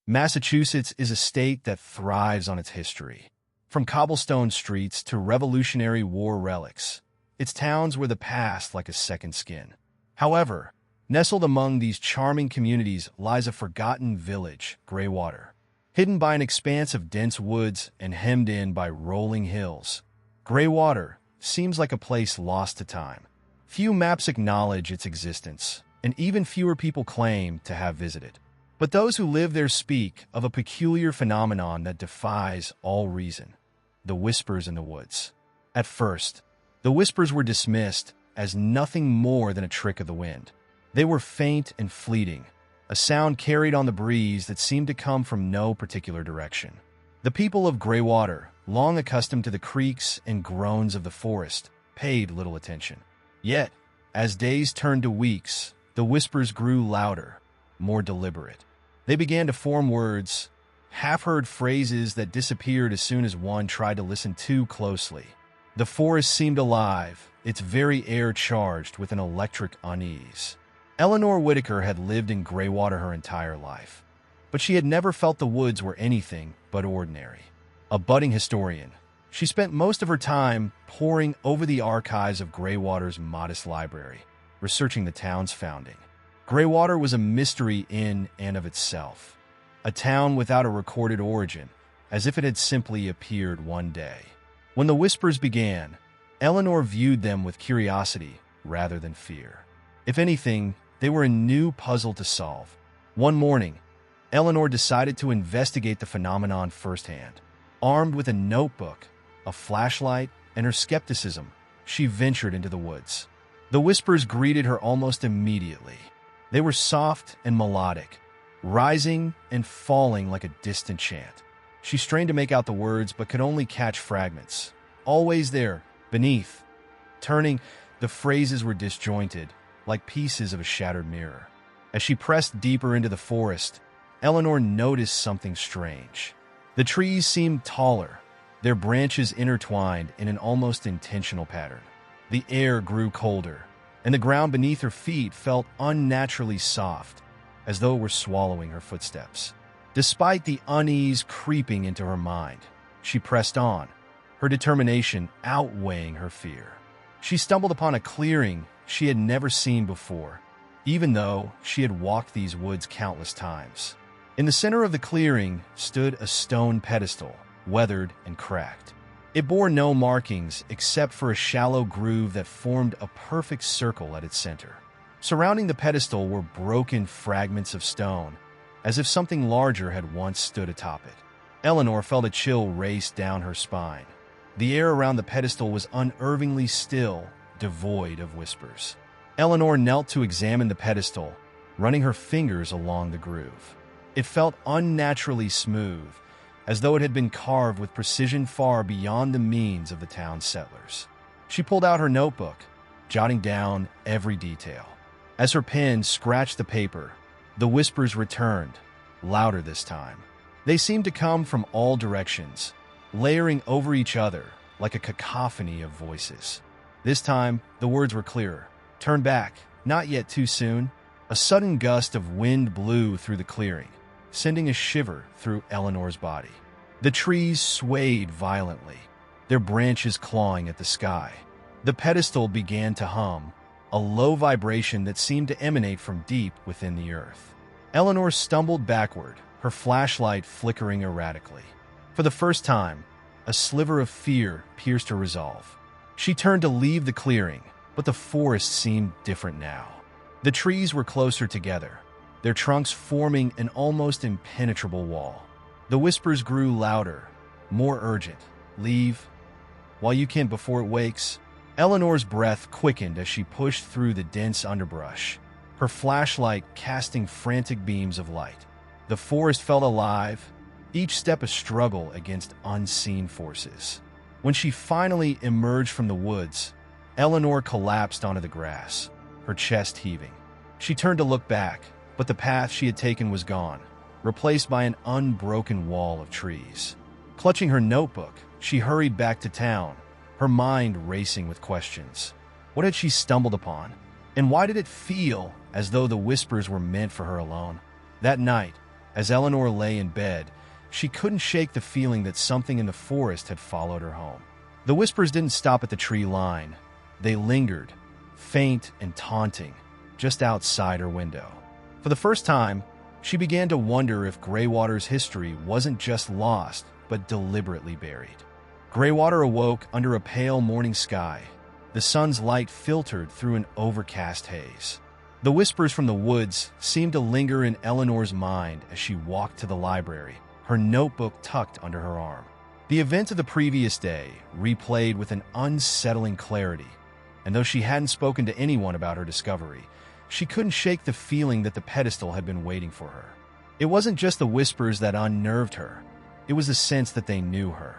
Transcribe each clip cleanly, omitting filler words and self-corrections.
Massachusetts is a state that thrives on its history. From cobblestone streets to Revolutionary War relics, its towns were the past like a second skin. However, nestled among these charming communities lies a forgotten village, Greywater. Hidden by an expanse of dense woods and hemmed in by rolling hills, Greywater seems like a place lost to time. Few maps acknowledge its existence, and even fewer people claim to have visited. But those who live there speak of a peculiar phenomenon that defies all reason: the whispers in the woods. At first, the whispers were dismissed as nothing more than a trick of the wind. They were faint and fleeting, a sound carried on the breeze that seemed to come from no particular direction. The people of Greywater, long accustomed to the creaks and groans of the forest, paid little attention. Yet, as days turned to weeks, the whispers grew louder, more deliberate. They began to form words, half-heard phrases that disappeared as soon as one tried to listen too closely. The forest seemed alive, its very air charged with an electric unease. Eleanor Whitaker had lived in Greywater her entire life, but she had never felt the woods were anything but ordinary. A budding historian, she spent most of her time poring over the archives of Greywater's modest library, researching the town's founding. Greywater was a mystery in and of itself, a town without a recorded origin, as if it had simply appeared one day. When the whispers began, Eleanor viewed them with curiosity rather than fear. If anything, they were a new puzzle to solve. One morning, Eleanor decided to investigate the phenomenon firsthand. Armed with a notebook, a flashlight, and her skepticism, she ventured into the woods. The whispers greeted her almost immediately. They were soft and melodic, rising and falling like a distant chant. She strained to make out the words but could only catch fragments. Always there, beneath. Turning, the phrases were disjointed, like pieces of a shattered mirror. As she pressed deeper into the forest, Eleanor noticed something strange. The trees seemed taller, their branches intertwined in an almost intentional pattern. The air grew colder, and the ground beneath her feet felt unnaturally soft, as though it were swallowing her footsteps. Despite the unease creeping into her mind, she pressed on, her determination outweighing her fear. She stumbled upon a clearing she had never seen before, even though she had walked these woods countless times. In the center of the clearing stood a stone pedestal, weathered and cracked. It bore no markings except for a shallow groove that formed a perfect circle at its center. Surrounding the pedestal were broken fragments of stone, as if something larger had once stood atop it. Eleanor felt a chill race down her spine. The air around the pedestal was unnervingly still, devoid of whispers. Eleanor knelt to examine the pedestal, running her fingers along the groove. It felt unnaturally smooth, as though it had been carved with precision far beyond the means of the town's settlers. She pulled out her notebook, jotting down every detail. As her pen scratched the paper, the whispers returned, louder this time. They seemed to come from all directions, layering over each other like a cacophony of voices. This time, the words were clearer. "Turn back, not yet too soon." A sudden gust of wind blew through the clearing, sending a shiver through Eleanor's body. The trees swayed violently, their branches clawing at the sky. The pedestal began to hum, a low vibration that seemed to emanate from deep within the earth. Eleanor stumbled backward, her flashlight flickering erratically. For the first time, a sliver of fear pierced her resolve. She turned to leave the clearing, but the forest seemed different now. The trees were closer together, their trunks forming an almost impenetrable wall. The whispers grew louder, more urgent. "Leave while you can before it wakes." Eleanor's breath quickened as she pushed through the dense underbrush, her flashlight casting frantic beams of light. The forest felt alive, each step a struggle against unseen forces. When she finally emerged from the woods, Eleanor collapsed onto the grass, her chest heaving. She turned to look back, but the path she had taken was gone, replaced by an unbroken wall of trees. Clutching her notebook, she hurried back to town, her mind racing with questions. What had she stumbled upon? And why did it feel as though the whispers were meant for her alone? That night, As Eleanor lay in bed, she couldn't shake the feeling that something in the forest had followed her home. The whispers didn't stop at the tree line. They lingered, faint and taunting, just outside her window. For the first time, she began to wonder if Greywater's history wasn't just lost, but deliberately buried. Greywater awoke under a pale morning sky. The sun's light filtered through an overcast haze. The whispers from the woods seemed to linger in Eleanor's mind as she walked to the library, her notebook tucked under her arm. The events of the previous day replayed with an unsettling clarity, and though she hadn't spoken to anyone about her discovery, she couldn't shake the feeling that the pedestal had been waiting for her. It wasn't just the whispers that unnerved her. It was the sense that they knew her.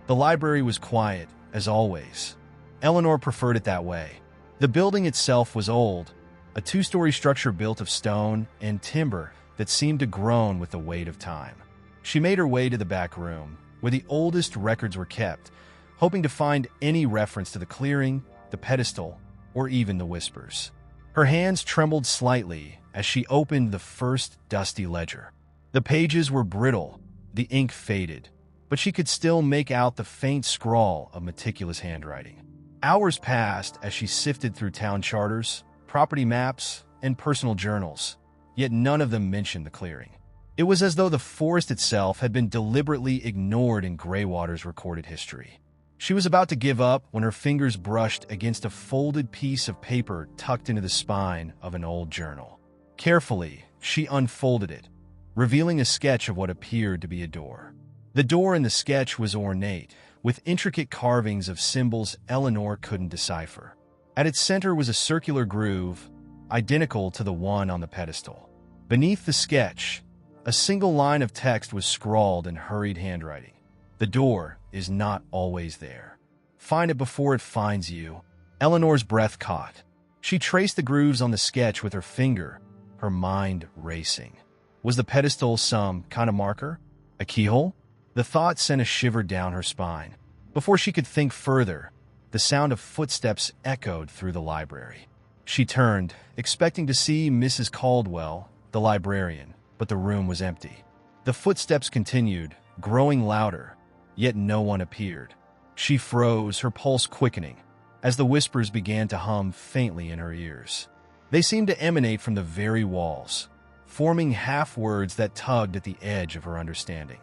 The library was quiet, as always. Eleanor preferred it that way. The building itself was old, a two-story structure built of stone and timber that seemed to groan with the weight of time. She made her way to the back room, where the oldest records were kept, hoping to find any reference to the clearing, the pedestal, or even the whispers. Her hands trembled slightly as she opened the first dusty ledger. The pages were brittle, the ink faded, but she could still make out the faint scrawl of meticulous handwriting. Hours passed as she sifted through town charters, property maps, and personal journals, yet none of them mentioned the clearing. It was as though the forest itself had been deliberately ignored in Greywater's recorded history. She was about to give up when her fingers brushed against a folded piece of paper tucked into the spine of an old journal. Carefully, she unfolded it, revealing a sketch of what appeared to be a door. The door in the sketch was ornate, with intricate carvings of symbols Eleanor couldn't decipher. At its center was a circular groove, identical to the one on the pedestal. Beneath the sketch, a single line of text was scrawled in hurried handwriting. The door is not always there. Find it before it finds you. Eleanor's breath caught. She traced the grooves on the sketch with her finger, her mind racing. Was the pedestal some kind of marker? A keyhole? The thought sent a shiver down her spine. Before she could think further, the sound of footsteps echoed through the library. She turned, expecting to see Mrs. Caldwell, the librarian, but the room was empty. The footsteps continued, growing louder, yet no one appeared. She froze, her pulse quickening, as the whispers began to hum faintly in her ears. They seemed to emanate from the very walls, forming half-words that tugged at the edge of her understanding.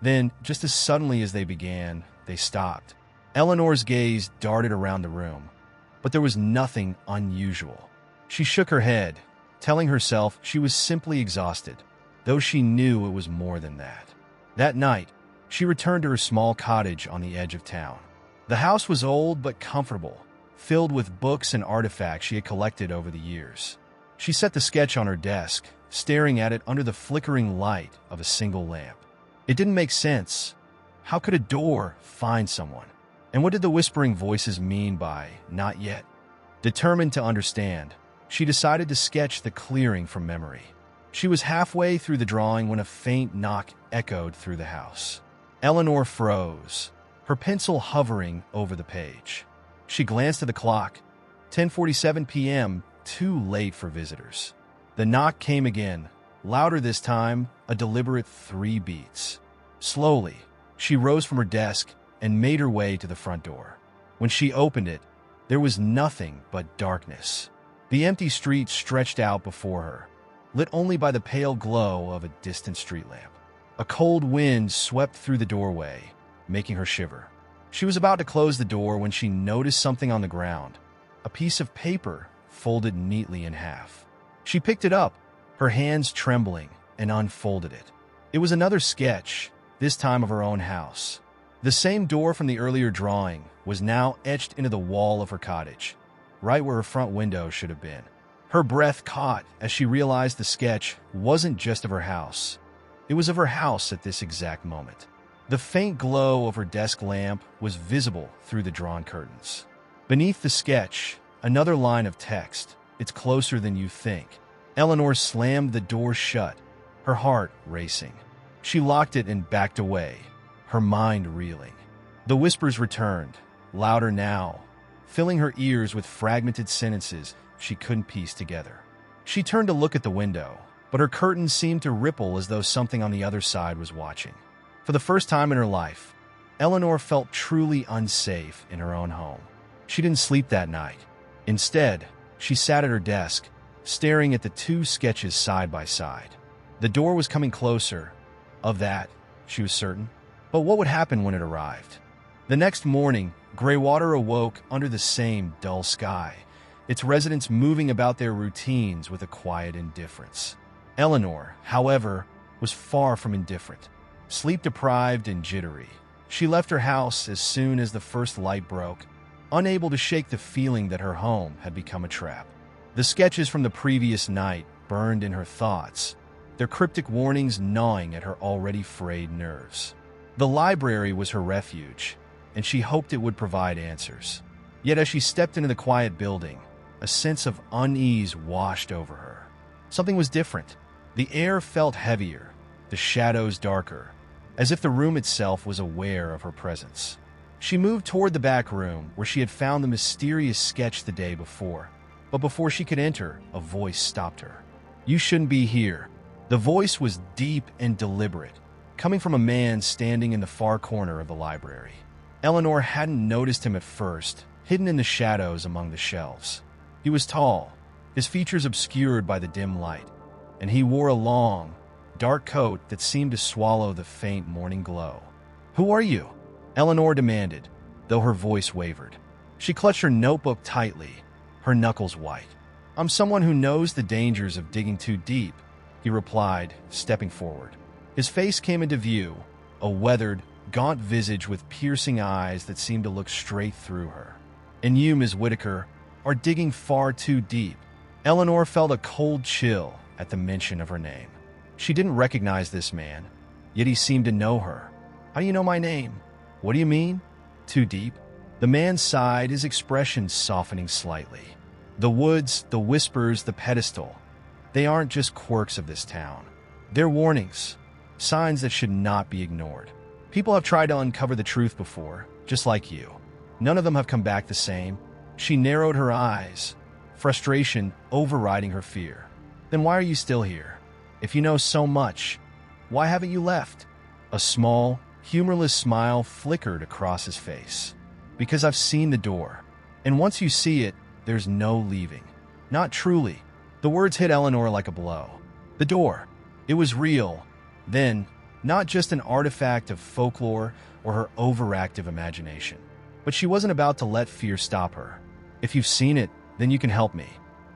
Then, just as suddenly as they began, they stopped. Eleanor's gaze darted around the room, but there was nothing unusual. She shook her head, telling herself she was simply exhausted, though she knew it was more than that. That night, she returned to her small cottage on the edge of town. The house was old but comfortable, filled with books and artifacts she had collected over the years. She set the sketch on her desk, staring at it under the flickering light of a single lamp. It didn't make sense. How could a door find someone? And what did the whispering voices mean by "not yet"? Determined to understand, she decided to sketch the clearing from memory. She was halfway through the drawing when a faint knock echoed through the house. Eleanor froze, her pencil hovering over the page. She glanced at the clock. 10:47 p.m., too late for visitors. The knock came again, louder this time, a deliberate 3 beats. Slowly, she rose from her desk and made her way to the front door. When she opened it, there was nothing but darkness. The empty street stretched out before her, lit only by the pale glow of a distant street lamp. A cold wind swept through the doorway, making her shiver. She was about to close the door when she noticed something on the ground, a piece of paper folded neatly in half. She picked it up, her hands trembling, and unfolded it. It was another sketch, this time of her own house. The same door from the earlier drawing was now etched into the wall of her cottage, right where her front window should have been. Her breath caught as she realized the sketch wasn't just of her house. It was of her house at this exact moment. The faint glow of her desk lamp was visible through the drawn curtains. Beneath the sketch, another line of text. "It's closer than you think." Eleanor slammed the door shut, her heart racing. She locked it and backed away, her mind reeling. The whispers returned, louder now, filling her ears with fragmented sentences she couldn't piece together. She turned to look at the window, but her curtains seemed to ripple as though something on the other side was watching. For the first time in her life, Eleanor felt truly unsafe in her own home. She didn't sleep that night. Instead, she sat at her desk, staring at the two sketches side by side. The door was coming closer. Of that, she was certain. But what would happen when it arrived? The next morning, Greywater awoke under the same dull sky, its residents moving about their routines with a quiet indifference. Eleanor, however, was far from indifferent. Sleep-deprived and jittery, she left her house as soon as the first light broke, unable to shake the feeling that her home had become a trap. The sketches from the previous night burned in her thoughts, their cryptic warnings gnawing at her already frayed nerves. The library was her refuge, and she hoped it would provide answers. Yet as she stepped into the quiet building, a sense of unease washed over her. Something was different. The air felt heavier, the shadows darker, as if the room itself was aware of her presence. She moved toward the back room where she had found the mysterious sketch the day before. But before she could enter, a voice stopped her. "You shouldn't be here." The voice was deep and deliberate, coming from a man standing in the far corner of the library. Eleanor hadn't noticed him at first, hidden in the shadows among the shelves. He was tall, his features obscured by the dim light, and he wore a long, dark coat that seemed to swallow the faint morning glow. "Who are you?" Eleanor demanded, though her voice wavered. She clutched her notebook tightly, her knuckles white. "I'm someone who knows the dangers of digging too deep," he replied, stepping forward. His face came into view, a weathered, gaunt visage with piercing eyes that seemed to look straight through her. "And you, Ms. Whitaker, are digging far too deep." Eleanor felt a cold chill at the mention of her name. She didn't recognize this man, yet he seemed to know her. "How do you know my name?" "What do you mean? Too deep?" The man sighed, his expression softening slightly. "The woods, the whispers, the pedestal. They aren't just quirks of this town. They're warnings, signs that should not be ignored. People have tried to uncover the truth before, just like you. None of them have come back the same." She narrowed her eyes, frustration overriding her fear. "Then why are you still here? If you know so much, why haven't you left?" A small, humorless smile flickered across his face. "Because I've seen the door, and once you see it, there's no leaving." "Not truly." The words hit Eleanor like a blow. The door. It was real. Then, not just an artifact of folklore or her overactive imagination. But she wasn't about to let fear stop her. "If you've seen it, then you can help me."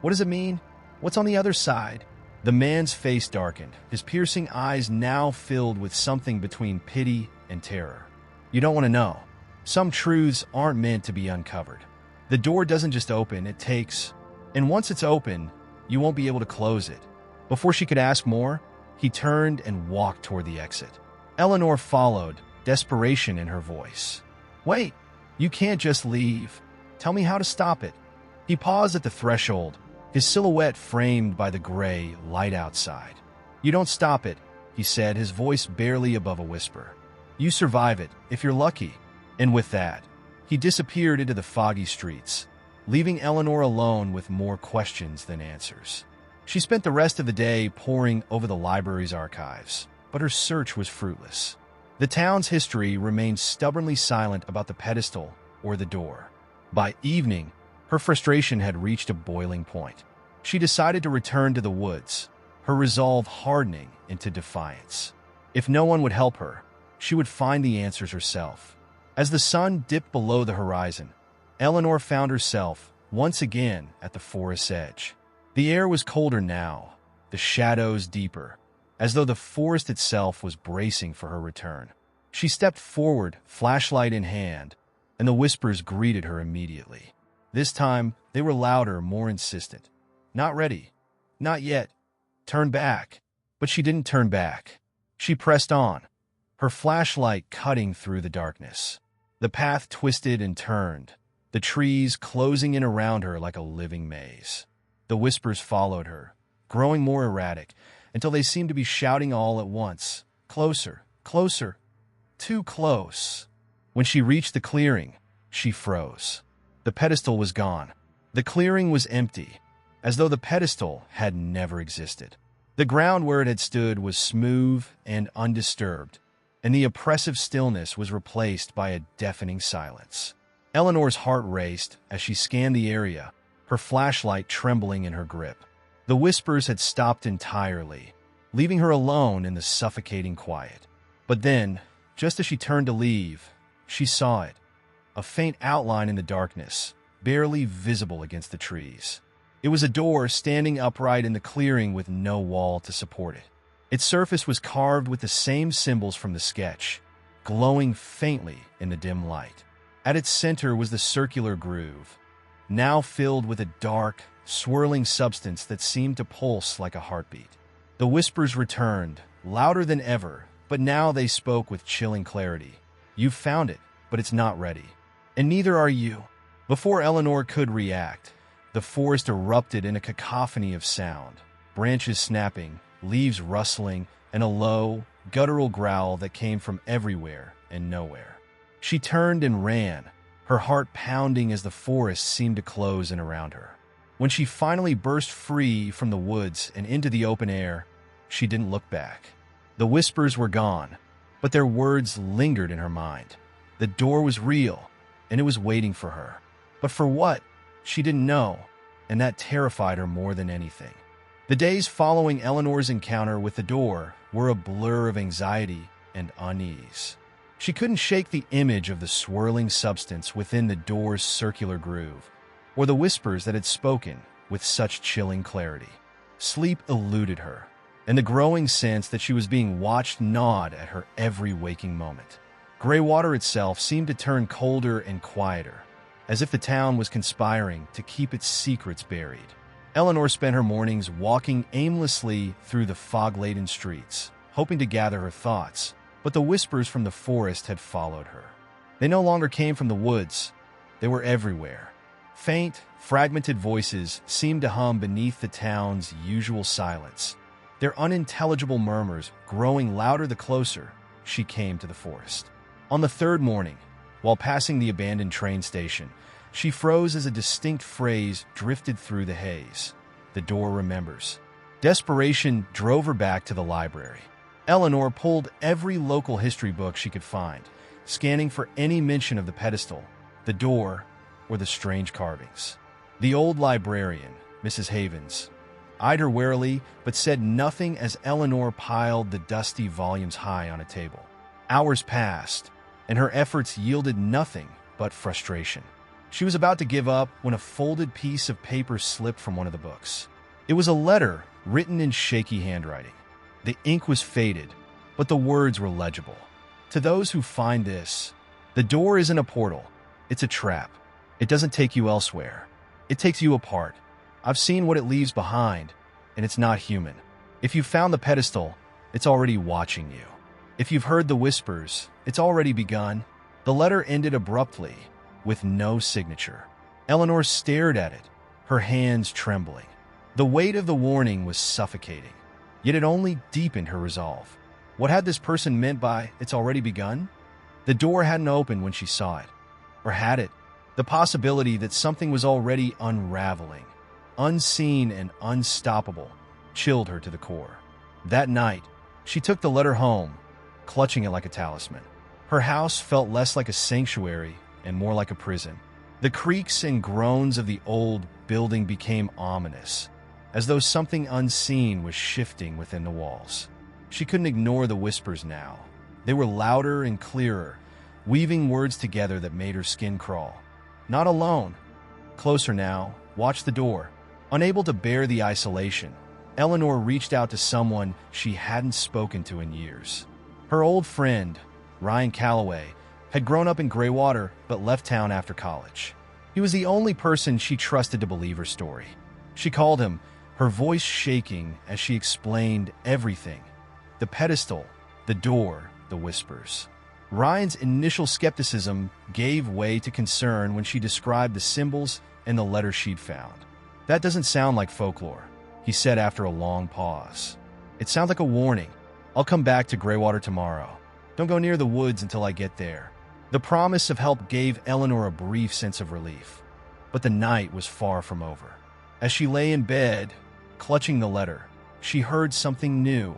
"What does it mean? What's on the other side?" The man's face darkened, his piercing eyes now filled with something between pity and terror. "You don't want to know. Some truths aren't meant to be uncovered. The door doesn't just open, it takes. And once it's open, you won't be able to close it." Before she could ask more, he turned and walked toward the exit. Eleanor followed, desperation in her voice. "Wait, you can't just leave. Tell me how to stop it." He paused at the threshold, his silhouette framed by the gray light outside. "You don't stop it," he said, his voice barely above a whisper. "You survive it, if you're lucky." And with that, he disappeared into the foggy streets, leaving Eleanor alone with more questions than answers. She spent the rest of the day poring over the library's archives, but her search was fruitless. The town's history remained stubbornly silent about the pedestal or the door. By evening, her frustration had reached a boiling point. She decided to return to the woods, her resolve hardening into defiance. If no one would help her, she would find the answers herself. As the sun dipped below the horizon, Eleanor found herself once again at the forest's edge. The air was colder now, the shadows deeper, as though the forest itself was bracing for her return. She stepped forward, flashlight in hand, and the whispers greeted her immediately. This time, they were louder, more insistent. "Not ready. Not yet. Turn back." But she didn't turn back. She pressed on, her flashlight cutting through the darkness. The path twisted and turned, the trees closing in around her like a living maze. The whispers followed her, growing more erratic, until they seemed to be shouting all at once. Closer, closer, too close. When she reached the clearing, she froze. The pedestal was gone. The clearing was empty, as though the pedestal had never existed. The ground where it had stood was smooth and undisturbed, and the oppressive stillness was replaced by a deafening silence. Eleanor's heart raced as she scanned the area, her flashlight trembling in her grip. The whispers had stopped entirely, leaving her alone in the suffocating quiet. But then, just as she turned to leave, she saw it, a faint outline in the darkness, barely visible against the trees. It was a door standing upright in the clearing with no wall to support it. Its surface was carved with the same symbols from the sketch, glowing faintly in the dim light. At its center was the circular groove, now filled with a dark, swirling substance that seemed to pulse like a heartbeat. The whispers returned, louder than ever, but now they spoke with chilling clarity. "You've found it, but it's not ready. And neither are you." Before Eleanor could react, the forest erupted in a cacophony of sound, branches snapping, leaves rustling, and a low, guttural growl that came from everywhere and nowhere. She turned and ran, her heart pounding as the forest seemed to close in around her. When she finally burst free from the woods and into the open air, she didn't look back. The whispers were gone, but their words lingered in her mind. The door was real, and it was waiting for her. But for what? She didn't know, and that terrified her more than anything. The days following Eleanor's encounter with the door were a blur of anxiety and unease. She couldn't shake the image of the swirling substance within the door's circular groove, or the whispers that had spoken with such chilling clarity. Sleep eluded her, and the growing sense that she was being watched gnawed at her every waking moment. Greywater itself seemed to turn colder and quieter, as if the town was conspiring to keep its secrets buried. Eleanor spent her mornings walking aimlessly through the fog-laden streets, hoping to gather her thoughts, but the whispers from the forest had followed her. They no longer came from the woods. They were everywhere. Faint, fragmented voices seemed to hum beneath the town's usual silence, their unintelligible murmurs growing louder the closer she came to the forest. On the third morning, while passing the abandoned train station, she froze as a distinct phrase drifted through the haze. "The door remembers." Desperation drove her back to the library. Eleanor pulled every local history book she could find, scanning for any mention of the pedestal, the door, or the strange carvings. The old librarian, Mrs. Havens, eyed her warily but said nothing as Eleanor piled the dusty volumes high on a table. Hours passed, and her efforts yielded nothing but frustration. She was about to give up when a folded piece of paper slipped from one of the books. It was a letter written in shaky handwriting. The ink was faded, but the words were legible. "To those who find this, the door isn't a portal. It's a trap. It doesn't take you elsewhere. It takes you apart. I've seen what it leaves behind, and it's not human. If you found the pedestal, it's already watching you. If you've heard the whispers, it's already begun." The letter ended abruptly, with no signature. Eleanor stared at it, her hands trembling. The weight of the warning was suffocating, yet it only deepened her resolve. What had this person meant by "it's already begun"? The door hadn't opened when she saw it. Or had it? The possibility that something was already unraveling, unseen and unstoppable, chilled her to the core. That night, she took the letter home, clutching it like a talisman. Her house felt less like a sanctuary and more like a prison. The creaks and groans of the old building became ominous, as though something unseen was shifting within the walls. She couldn't ignore the whispers now. They were louder and clearer, weaving words together that made her skin crawl. Not alone. Closer now, watch the door. Unable to bear the isolation, Eleanor reached out to someone she hadn't spoken to in years. Her old friend, Ryan Calloway, had grown up in Greywater but left town after college. He was the only person she trusted to believe her story. She called him, her voice shaking as she explained everything: the pedestal, the door, the whispers. Ryan's initial skepticism gave way to concern when she described the symbols and the letter she'd found. "That doesn't sound like folklore," he said after a long pause. "It sounds like a warning. I'll come back to Greywater tomorrow. Don't go near the woods until I get there." The promise of help gave Eleanor a brief sense of relief, but the night was far from over. As she lay in bed, clutching the letter, she heard something new.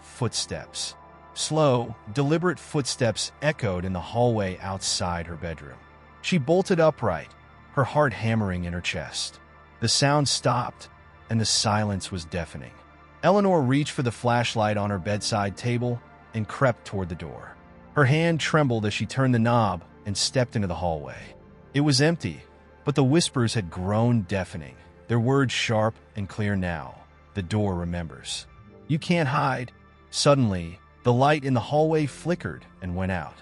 Footsteps. Slow, deliberate footsteps echoed in the hallway outside her bedroom. She bolted upright, her heart hammering in her chest. The sound stopped, and the silence was deafening. Eleanor reached for the flashlight on her bedside table and crept toward the door. Her hand trembled as she turned the knob and stepped into the hallway. It was empty, but the whispers had grown deafening, their words sharp and clear now. The door remembers. You can't hide. Suddenly, the light in the hallway flickered and went out.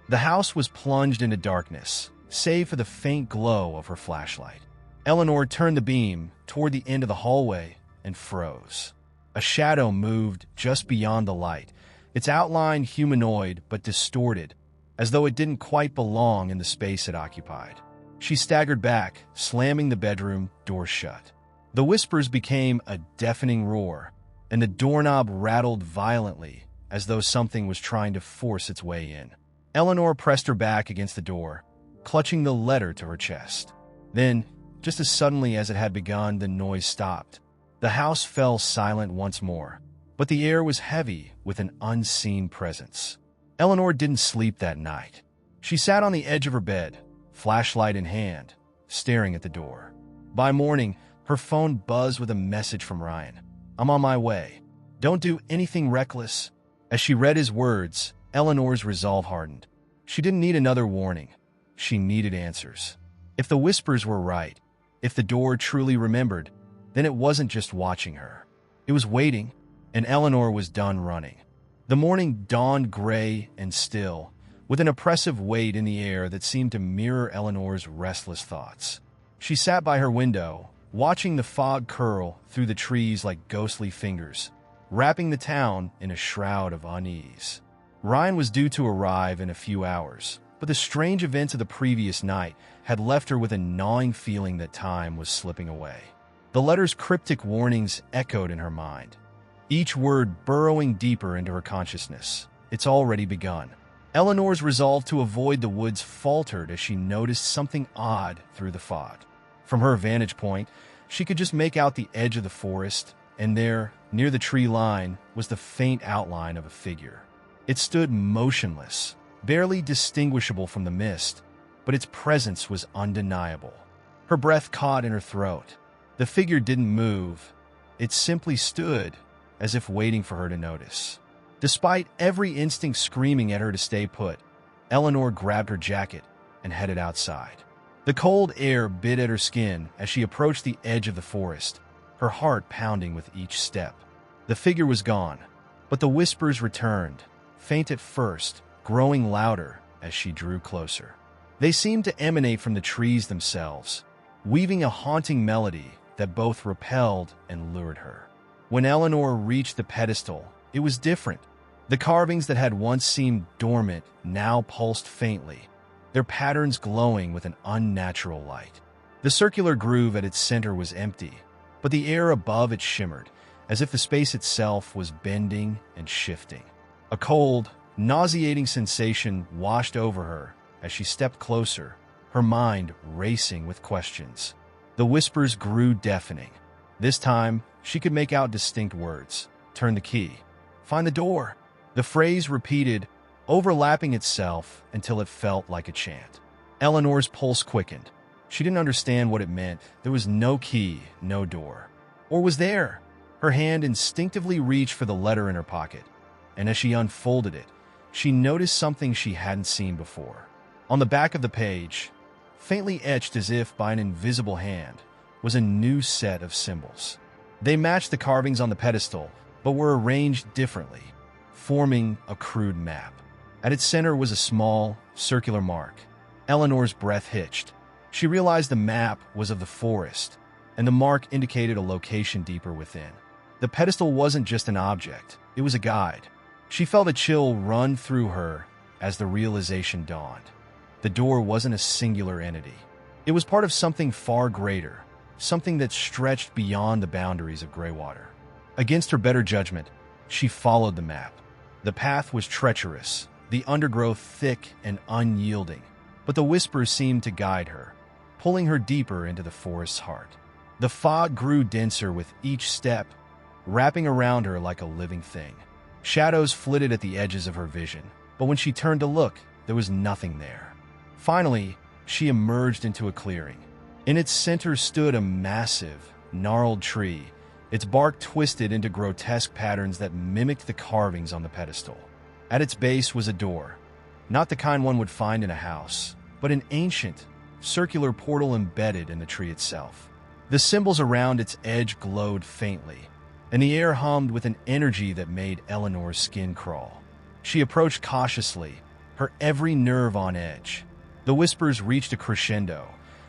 The house was plunged into darkness, save for the faint glow of her flashlight. Eleanor turned the beam toward the end of the hallway and froze. A shadow moved just beyond the light, its outline humanoid but distorted, as though it didn't quite belong in the space it occupied. She staggered back, slamming the bedroom door shut. The whispers became a deafening roar, and the doorknob rattled violently as though something was trying to force its way in. Eleanor pressed her back against the door, clutching the letter to her chest. Then, just as suddenly as it had begun, the noise stopped. The house fell silent once more, but the air was heavy with an unseen presence. Eleanor didn't sleep that night. She sat on the edge of her bed, flashlight in hand, staring at the door. By morning, her phone buzzed with a message from Ryan. I'm on my way. Don't do anything reckless. As she read his words, Eleanor's resolve hardened. She didn't need another warning. She needed answers. If the whispers were right, if the door truly remembered, then it wasn't just watching her. It was waiting, and Eleanor was done running. The morning dawned gray and still, with an oppressive weight in the air that seemed to mirror Eleanor's restless thoughts. She sat by her window, watching the fog curl through the trees like ghostly fingers, wrapping the town in a shroud of unease. Ryan was due to arrive in a few hours, but the strange events of the previous night had left her with a gnawing feeling that time was slipping away. The letter's cryptic warnings echoed in her mind, each word burrowing deeper into her consciousness. It's already begun. Eleanor's resolve to avoid the woods faltered as she noticed something odd through the fog. From her vantage point, she could just make out the edge of the forest, and there, near the tree line, was the faint outline of a figure. It stood motionless, barely distinguishable from the mist, but its presence was undeniable. Her breath caught in her throat. The figure didn't move. It simply stood, as if waiting for her to notice. Despite every instinct screaming at her to stay put, Eleanor grabbed her jacket and headed outside. The cold air bit at her skin as she approached the edge of the forest, her heart pounding with each step. The figure was gone, but the whispers returned, faint at first, growing louder as she drew closer. They seemed to emanate from the trees themselves, weaving a haunting melody that both repelled and lured her. When Eleanor reached the pedestal, it was different. The carvings that had once seemed dormant now pulsed faintly, their patterns glowing with an unnatural light. The circular groove at its center was empty, but the air above it shimmered, as if the space itself was bending and shifting. A cold, nauseating sensation washed over her as she stepped closer, her mind racing with questions. The whispers grew deafening. This time, she could make out distinct words. Turn the key. Find the door. The phrase repeated, overlapping itself until it felt like a chant. Eleanor's pulse quickened. She didn't understand what it meant. There was no key, no door. Or was there? Her hand instinctively reached for the letter in her pocket, and as she unfolded it, she noticed something she hadn't seen before. On the back of the page, faintly etched as if by an invisible hand, was a new set of symbols. They matched the carvings on the pedestal, but were arranged differently, forming a crude map. At its center was a small, circular mark. Eleanor's breath hitched. She realized the map was of the forest, and the mark indicated a location deeper within. The pedestal wasn't just an object, it was a guide. She felt a chill run through her as the realization dawned. The door wasn't a singular entity. It was part of something far greater, something that stretched beyond the boundaries of Greywater. Against her better judgment, she followed the map. The path was treacherous, the undergrowth thick and unyielding, but the whispers seemed to guide her, pulling her deeper into the forest's heart. The fog grew denser with each step, wrapping around her like a living thing. Shadows flitted at the edges of her vision, but when she turned to look, there was nothing there. Finally, she emerged into a clearing. In its center stood a massive, gnarled tree, its bark twisted into grotesque patterns that mimicked the carvings on the pedestal. At its base was a door, not the kind one would find in a house, but an ancient, circular portal embedded in the tree itself. The symbols around its edge glowed faintly, and the air hummed with an energy that made Eleanor's skin crawl. She approached cautiously, her every nerve on edge. The whispers reached a crescendo,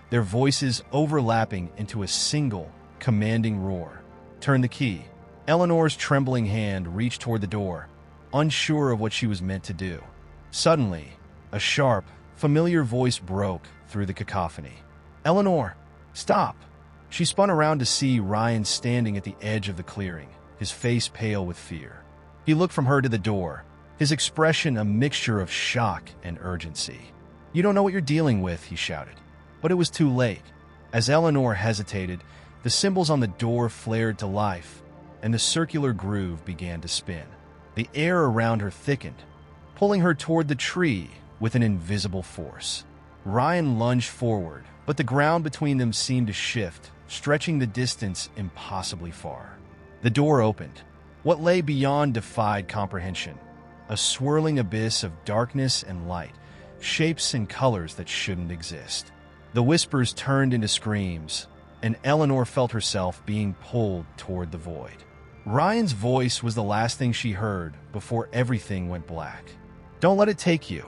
their voices overlapping into a single, commanding roar. Turn the key. Eleanor's trembling hand reached toward the door, unsure of what she was meant to do. Suddenly, a sharp, familiar voice broke through the cacophony. "Eleanor, stop!" She spun around to see Ryan standing at the edge of the clearing, his face pale with fear. He looked from her to the door, his expression a mixture of shock and urgency. "You don't know what you're dealing with," he shouted. But it was too late. As Eleanor hesitated, the symbols on the door flared to life, and the circular groove began to spin. The air around her thickened, pulling her toward the tree with an invisible force. Ryan lunged forward, but the ground between them seemed to shift, stretching the distance impossibly far. The door opened. What lay beyond defied comprehension. A swirling abyss of darkness and light, shapes and colors that shouldn't exist. The whispers turned into screams, and Eleanor felt herself being pulled toward the void. Ryan's voice was the last thing she heard before everything went black. "Don't let it take you."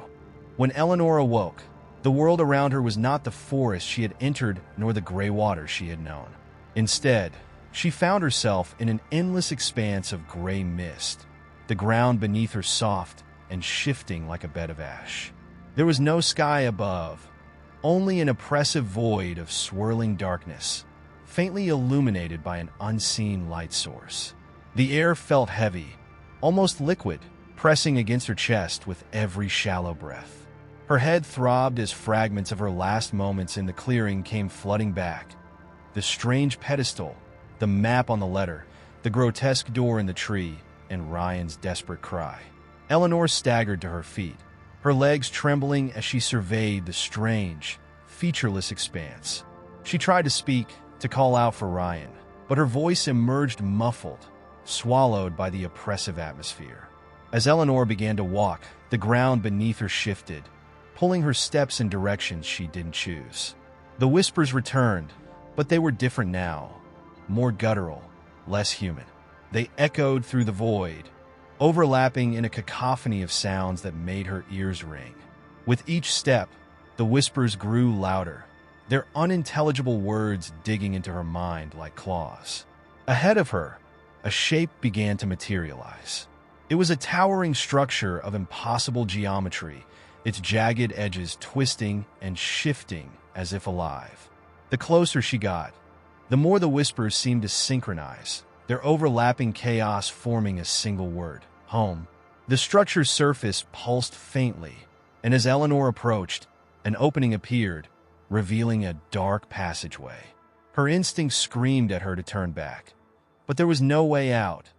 When Eleanor awoke, the world around her was not the forest she had entered nor the gray water she had known. Instead, she found herself in an endless expanse of gray mist, the ground beneath her soft and shifting like a bed of ash. There was no sky above, only an oppressive void of swirling darkness, faintly illuminated by an unseen light source. The air felt heavy, almost liquid, pressing against her chest with every shallow breath. Her head throbbed as fragments of her last moments in the clearing came flooding back. The strange pedestal, the map on the letter, the grotesque door in the tree, and Ryan's desperate cry. Eleanor staggered to her feet, her legs trembling as she surveyed the strange, featureless expanse. She tried to speak, to call out for Ryan, but her voice emerged muffled, swallowed by the oppressive atmosphere. As Eleanor began to walk, the ground beneath her shifted, pulling her steps in directions she didn't choose. The whispers returned, but they were different now, more guttural, less human. They echoed through the void, overlapping in a cacophony of sounds that made her ears ring. With each step, the whispers grew louder, their unintelligible words digging into her mind like claws. Ahead of her, a shape began to materialize. It was a towering structure of impossible geometry, its jagged edges twisting and shifting as if alive. The closer she got, the more the whispers seemed to synchronize, their overlapping chaos forming a single word: home. The structure's surface pulsed faintly, and as Eleanor approached, an opening appeared, revealing a dark passageway. Her instincts screamed at her to turn back, but there was no way out.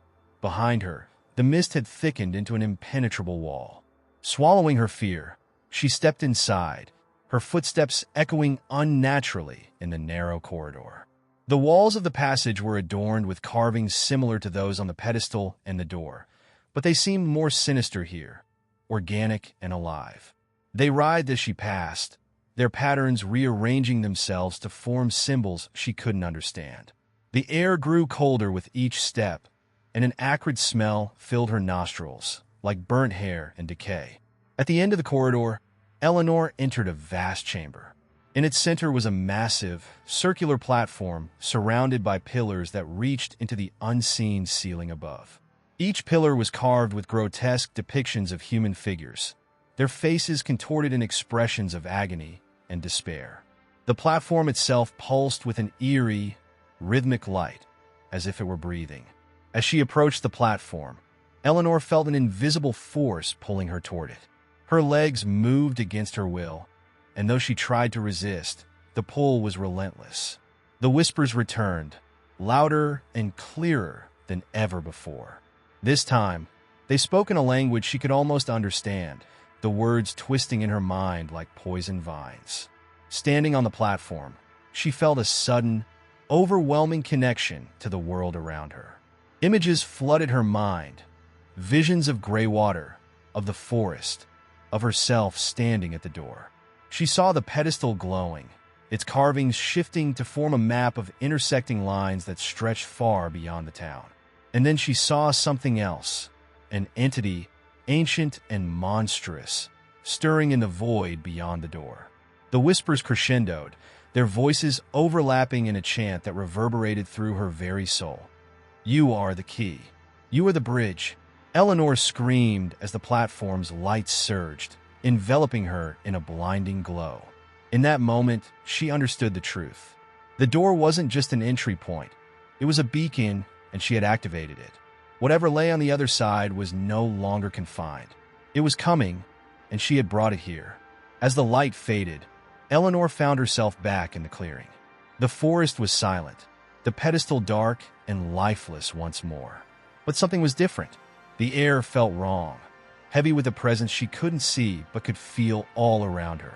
Behind her, the mist had thickened into an impenetrable wall. Swallowing her fear, she stepped inside, her footsteps echoing unnaturally in the narrow corridor. The walls of the passage were adorned with carvings similar to those on the pedestal and the door, but they seemed more sinister here, organic and alive. They writhed as she passed, their patterns rearranging themselves to form symbols she couldn't understand. The air grew colder with each step, and an acrid smell filled her nostrils, like burnt hair and decay. At the end of the corridor, Eleanor entered a vast chamber. In its center was a massive, circular platform surrounded by pillars that reached into the unseen ceiling above. Each pillar was carved with grotesque depictions of human figures, their faces contorted in expressions of agony and despair. The platform itself pulsed with an eerie, rhythmic light, as if it were breathing. As she approached the platform, Eleanor felt an invisible force pulling her toward it. Her legs moved against her will, and though she tried to resist, the pull was relentless. The whispers returned, louder and clearer, than ever before. This time, they spoke in a language she could almost understand, the words twisting in her mind like poison vines. Standing on the platform, she felt a sudden, overwhelming connection to the world around her. Images flooded her mind, visions of gray water, of the forest, of herself standing at the door. She saw the pedestal glowing, its carvings shifting to form a map of intersecting lines that stretched far beyond the town. And then she saw something else, an entity, ancient and monstrous, stirring in the void beyond the door. The whispers crescendoed, their voices overlapping in a chant that reverberated through her very soul. "You are the key. You are the bridge." Eleanor screamed as the platform's lights surged, enveloping her in a blinding glow. In that moment, she understood the truth. The door wasn't just an entry point. It was a beacon, and she had activated it. Whatever lay on the other side was no longer confined. It was coming, and she had brought it here. As the light faded, Eleanor found herself back in the clearing. The forest was silent, the pedestal dark and lifeless once more. But something was different. The air felt wrong, heavy with a presence she couldn't see but could feel all around her.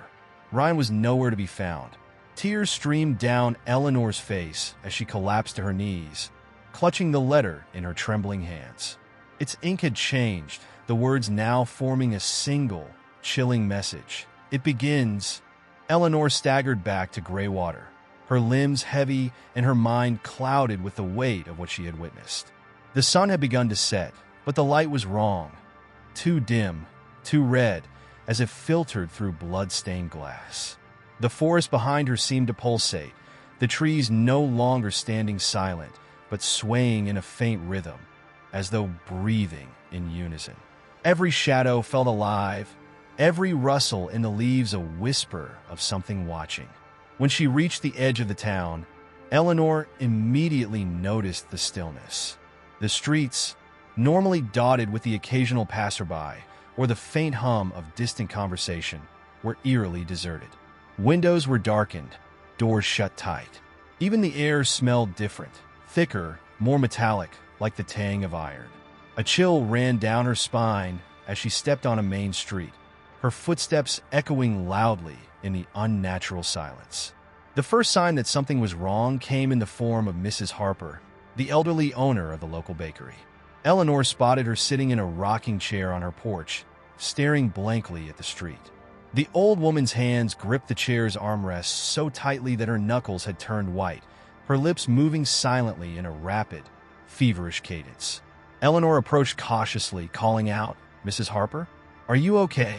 Ryan was nowhere to be found. Tears streamed down Eleanor's face as she collapsed to her knees, clutching the letter in her trembling hands. Its ink had changed, the words now forming a single, chilling message. "It begins." Eleanor staggered back to gray water, her limbs heavy and her mind clouded with the weight of what she had witnessed. The sun had begun to set, but the light was wrong. Too dim, too red, as if filtered through blood-stained glass. The forest behind her seemed to pulsate, the trees no longer standing silent, but swaying in a faint rhythm, as though breathing in unison. Every shadow felt alive, every rustle in the leaves a whisper of something watching. When she reached the edge of the town, Eleanor immediately noticed the stillness. The streets, normally dotted with the occasional passerby or the faint hum of distant conversation, were eerily deserted. Windows were darkened, doors shut tight. Even the air smelled different, thicker, more metallic, like the tang of iron. A chill ran down her spine as she stepped on a main street, her footsteps echoing loudly in the unnatural silence. The first sign that something was wrong came in the form of Mrs. Harper, the elderly owner of the local bakery. Eleanor spotted her sitting in a rocking chair on her porch, staring blankly at the street. The old woman's hands gripped the chair's armrests so tightly that her knuckles had turned white, her lips moving silently in a rapid, feverish cadence. Eleanor approached cautiously, calling out, "Mrs. Harper, are you okay?"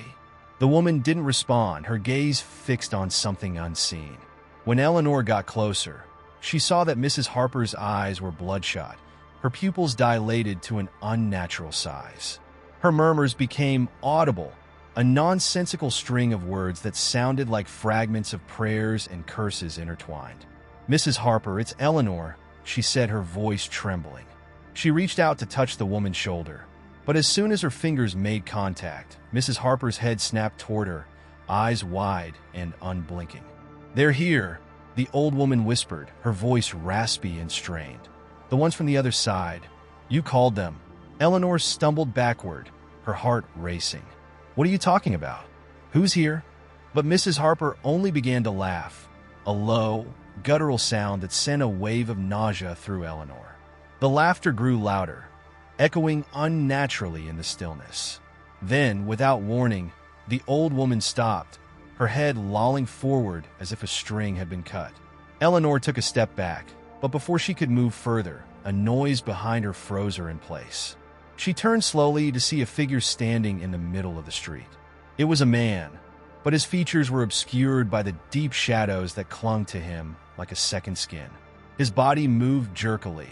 The woman didn't respond, her gaze fixed on something unseen. When Eleanor got closer, she saw that Mrs. Harper's eyes were bloodshot, her pupils dilated to an unnatural size. Her murmurs became audible, a nonsensical string of words that sounded like fragments of prayers and curses intertwined. "Mrs. Harper, it's Eleanor," she said, her voice trembling. She reached out to touch the woman's shoulder, but as soon as her fingers made contact, Mrs. Harper's head snapped toward her, eyes wide and unblinking. "They're here," the old woman whispered, her voice raspy and strained. "The ones from the other side. You called them." Eleanor stumbled backward, her heart racing. "What are you talking about? Who's here?" But Mrs. Harper only began to laugh, a low, guttural sound that sent a wave of nausea through Eleanor. The laughter grew louder, echoing unnaturally in the stillness. Then, without warning, the old woman stopped, her head lolling forward as if a string had been cut. Eleanor took a step back, but before she could move further, a noise behind her froze her in place. She turned slowly to see a figure standing in the middle of the street. It was a man, but his features were obscured by the deep shadows that clung to him like a second skin. His body moved jerkily,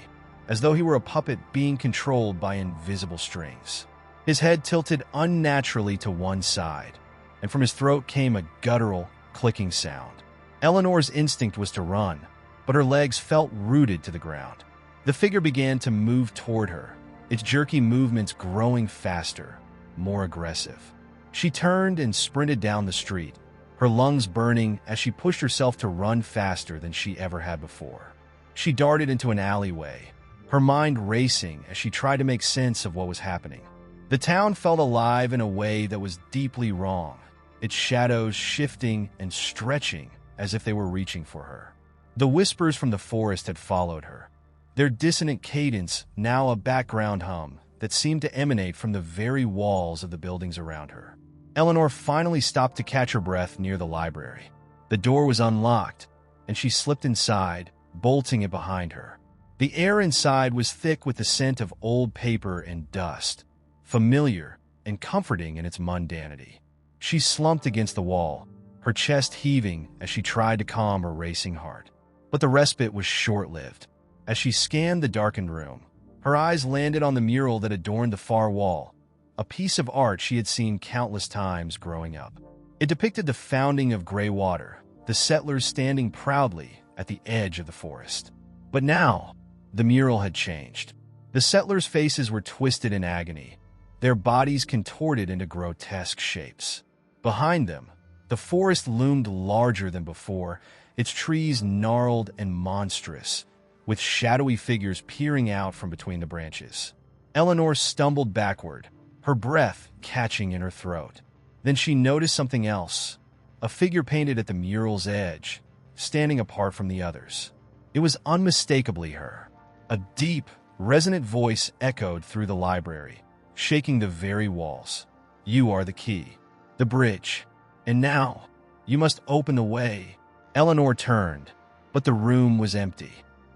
as though he were a puppet being controlled by invisible strings. His head tilted unnaturally to one side, and from his throat came a guttural, clicking sound. Eleanor's instinct was to run, but her legs felt rooted to the ground. The figure began to move toward her, its jerky movements growing faster, more aggressive. She turned and sprinted down the street, her lungs burning as she pushed herself to run faster than she ever had before. She darted into an alleyway, her mind racing as she tried to make sense of what was happening. The town felt alive in a way that was deeply wrong, its shadows shifting and stretching as if they were reaching for her. The whispers from the forest had followed her, their dissonant cadence now a background hum that seemed to emanate from the very walls of the buildings around her. Eleanor finally stopped to catch her breath near the library. The door was unlocked, and she slipped inside, bolting it behind her. The air inside was thick with the scent of old paper and dust, familiar and comforting in its mundanity. She slumped against the wall, her chest heaving as she tried to calm her racing heart. But the respite was short-lived. As she scanned the darkened room, her eyes landed on the mural that adorned the far wall, a piece of art she had seen countless times growing up. It depicted the founding of Greywater, the settlers standing proudly at the edge of the forest. But now, the mural had changed. The settlers' faces were twisted in agony, their bodies contorted into grotesque shapes. Behind them, the forest loomed larger than before, its trees gnarled and monstrous, with shadowy figures peering out from between the branches. Eleanor stumbled backward, her breath catching in her throat. Then she noticed something else, a figure painted at the mural's edge, standing apart from the others. It was unmistakably her. A deep, resonant voice echoed through the library, shaking the very walls. "You are the key, the bridge, and now you must open the way." Eleanor turned, but the room was empty.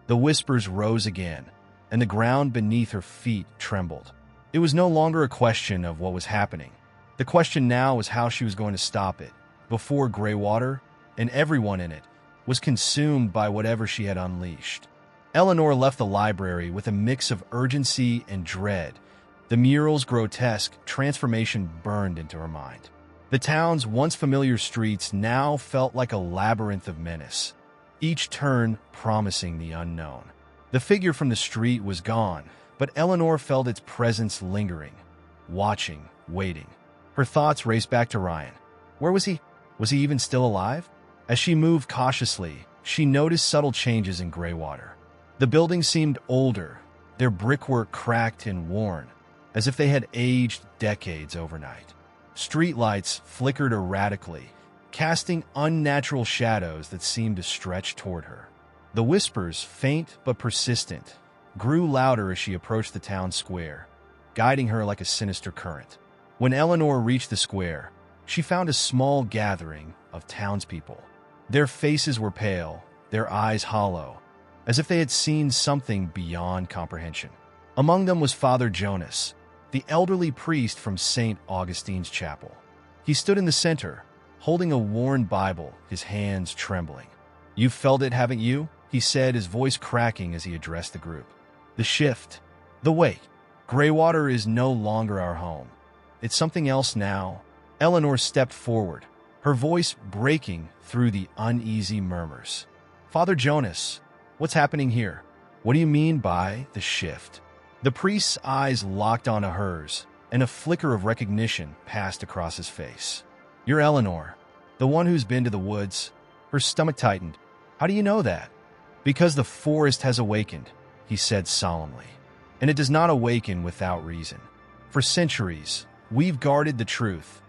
The whispers rose again, and the ground beneath her feet trembled. It was no longer a question of what was happening. The question now was how she was going to stop it, before Greywater, and everyone in it, was consumed by whatever she had unleashed. Eleanor left the library with a mix of urgency and dread. The mural's grotesque transformation burned into her mind. The town's once familiar streets now felt like a labyrinth of menace, each turn promising the unknown. The figure from the street was gone, but Eleanor felt its presence lingering, watching, waiting. Her thoughts raced back to Ryan. Where was he? Was he even still alive? As she moved cautiously, she noticed subtle changes in Greywater. The buildings seemed older, their brickwork cracked and worn, as if they had aged decades overnight. Streetlights flickered erratically, casting unnatural shadows that seemed to stretch toward her. The whispers, faint but persistent, grew louder as she approached the town square, guiding her like a sinister current. When Eleanor reached the square, she found a small gathering of townspeople. Their faces were pale, their eyes hollow, as if they had seen something beyond comprehension. Among them was Father Jonas, the elderly priest from St. Augustine's chapel. He stood in the center, holding a worn Bible, his hands trembling. "You've felt it, haven't you?" he said, his voice cracking as he addressed the group. "The shift, the wait. Greywater is no longer our home. It's something else now." Eleanor stepped forward, her voice breaking through the uneasy murmurs. "Father Jonas, what's happening here? What do you mean by the shift?" The priest's eyes locked onto hers, and a flicker of recognition passed across his face. "You're Eleanor, the one who's been to the woods." Her stomach tightened. "How do you know that?" "Because the forest has awakened," he said solemnly. "And it does not awaken without reason. For centuries, we've guarded the truth,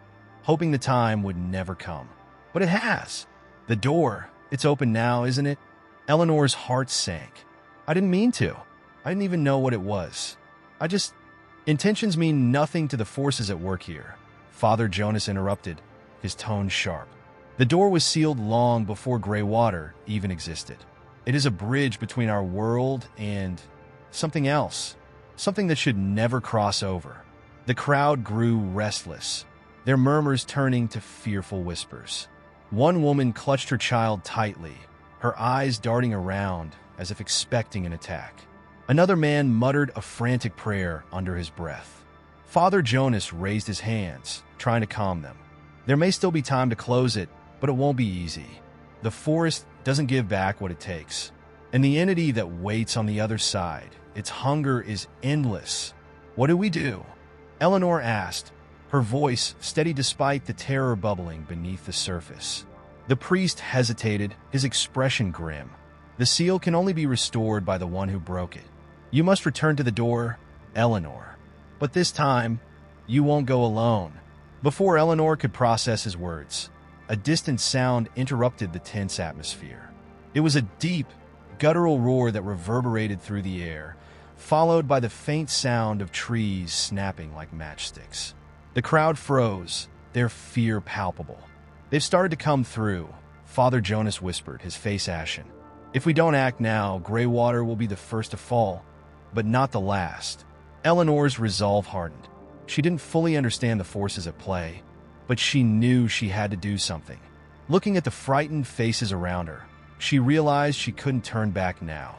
hoping the time would never come. But it has. The door, it's open now, isn't it?" Eleanor's heart sank. "I didn't mean to. I didn't even know what it was. Intentions mean nothing to the forces at work here," Father Jonas interrupted, his tone sharp. "The door was sealed long before Greywater even existed. It is a bridge between our world and something else, something that should never cross over." The crowd grew restless, their murmurs turning to fearful whispers. One woman clutched her child tightly, her eyes darting around as if expecting an attack. Another man muttered a frantic prayer under his breath. Father Jonas raised his hands, trying to calm them. "There may still be time to close it, but it won't be easy. The forest doesn't give back what it takes. And the entity that waits on the other side, its hunger is endless. What do we do?" Eleanor asked, her voice steady despite the terror bubbling beneath the surface. The priest hesitated, his expression grim. "The seal can only be restored by the one who broke it. You must return to the door, Eleanor. But this time, you won't go alone." Before Eleanor could process his words, a distant sound interrupted the tense atmosphere. It was a deep, guttural roar that reverberated through the air, followed by the faint sound of trees snapping like matchsticks. The crowd froze, their fear palpable. "They've started to come through," Father Jonas whispered, his face ashen. "If we don't act now, Greywater will be the first to fall, but not the last." Eleanor's resolve hardened. She didn't fully understand the forces at play, but she knew she had to do something. Looking at the frightened faces around her, she realized she couldn't turn back now.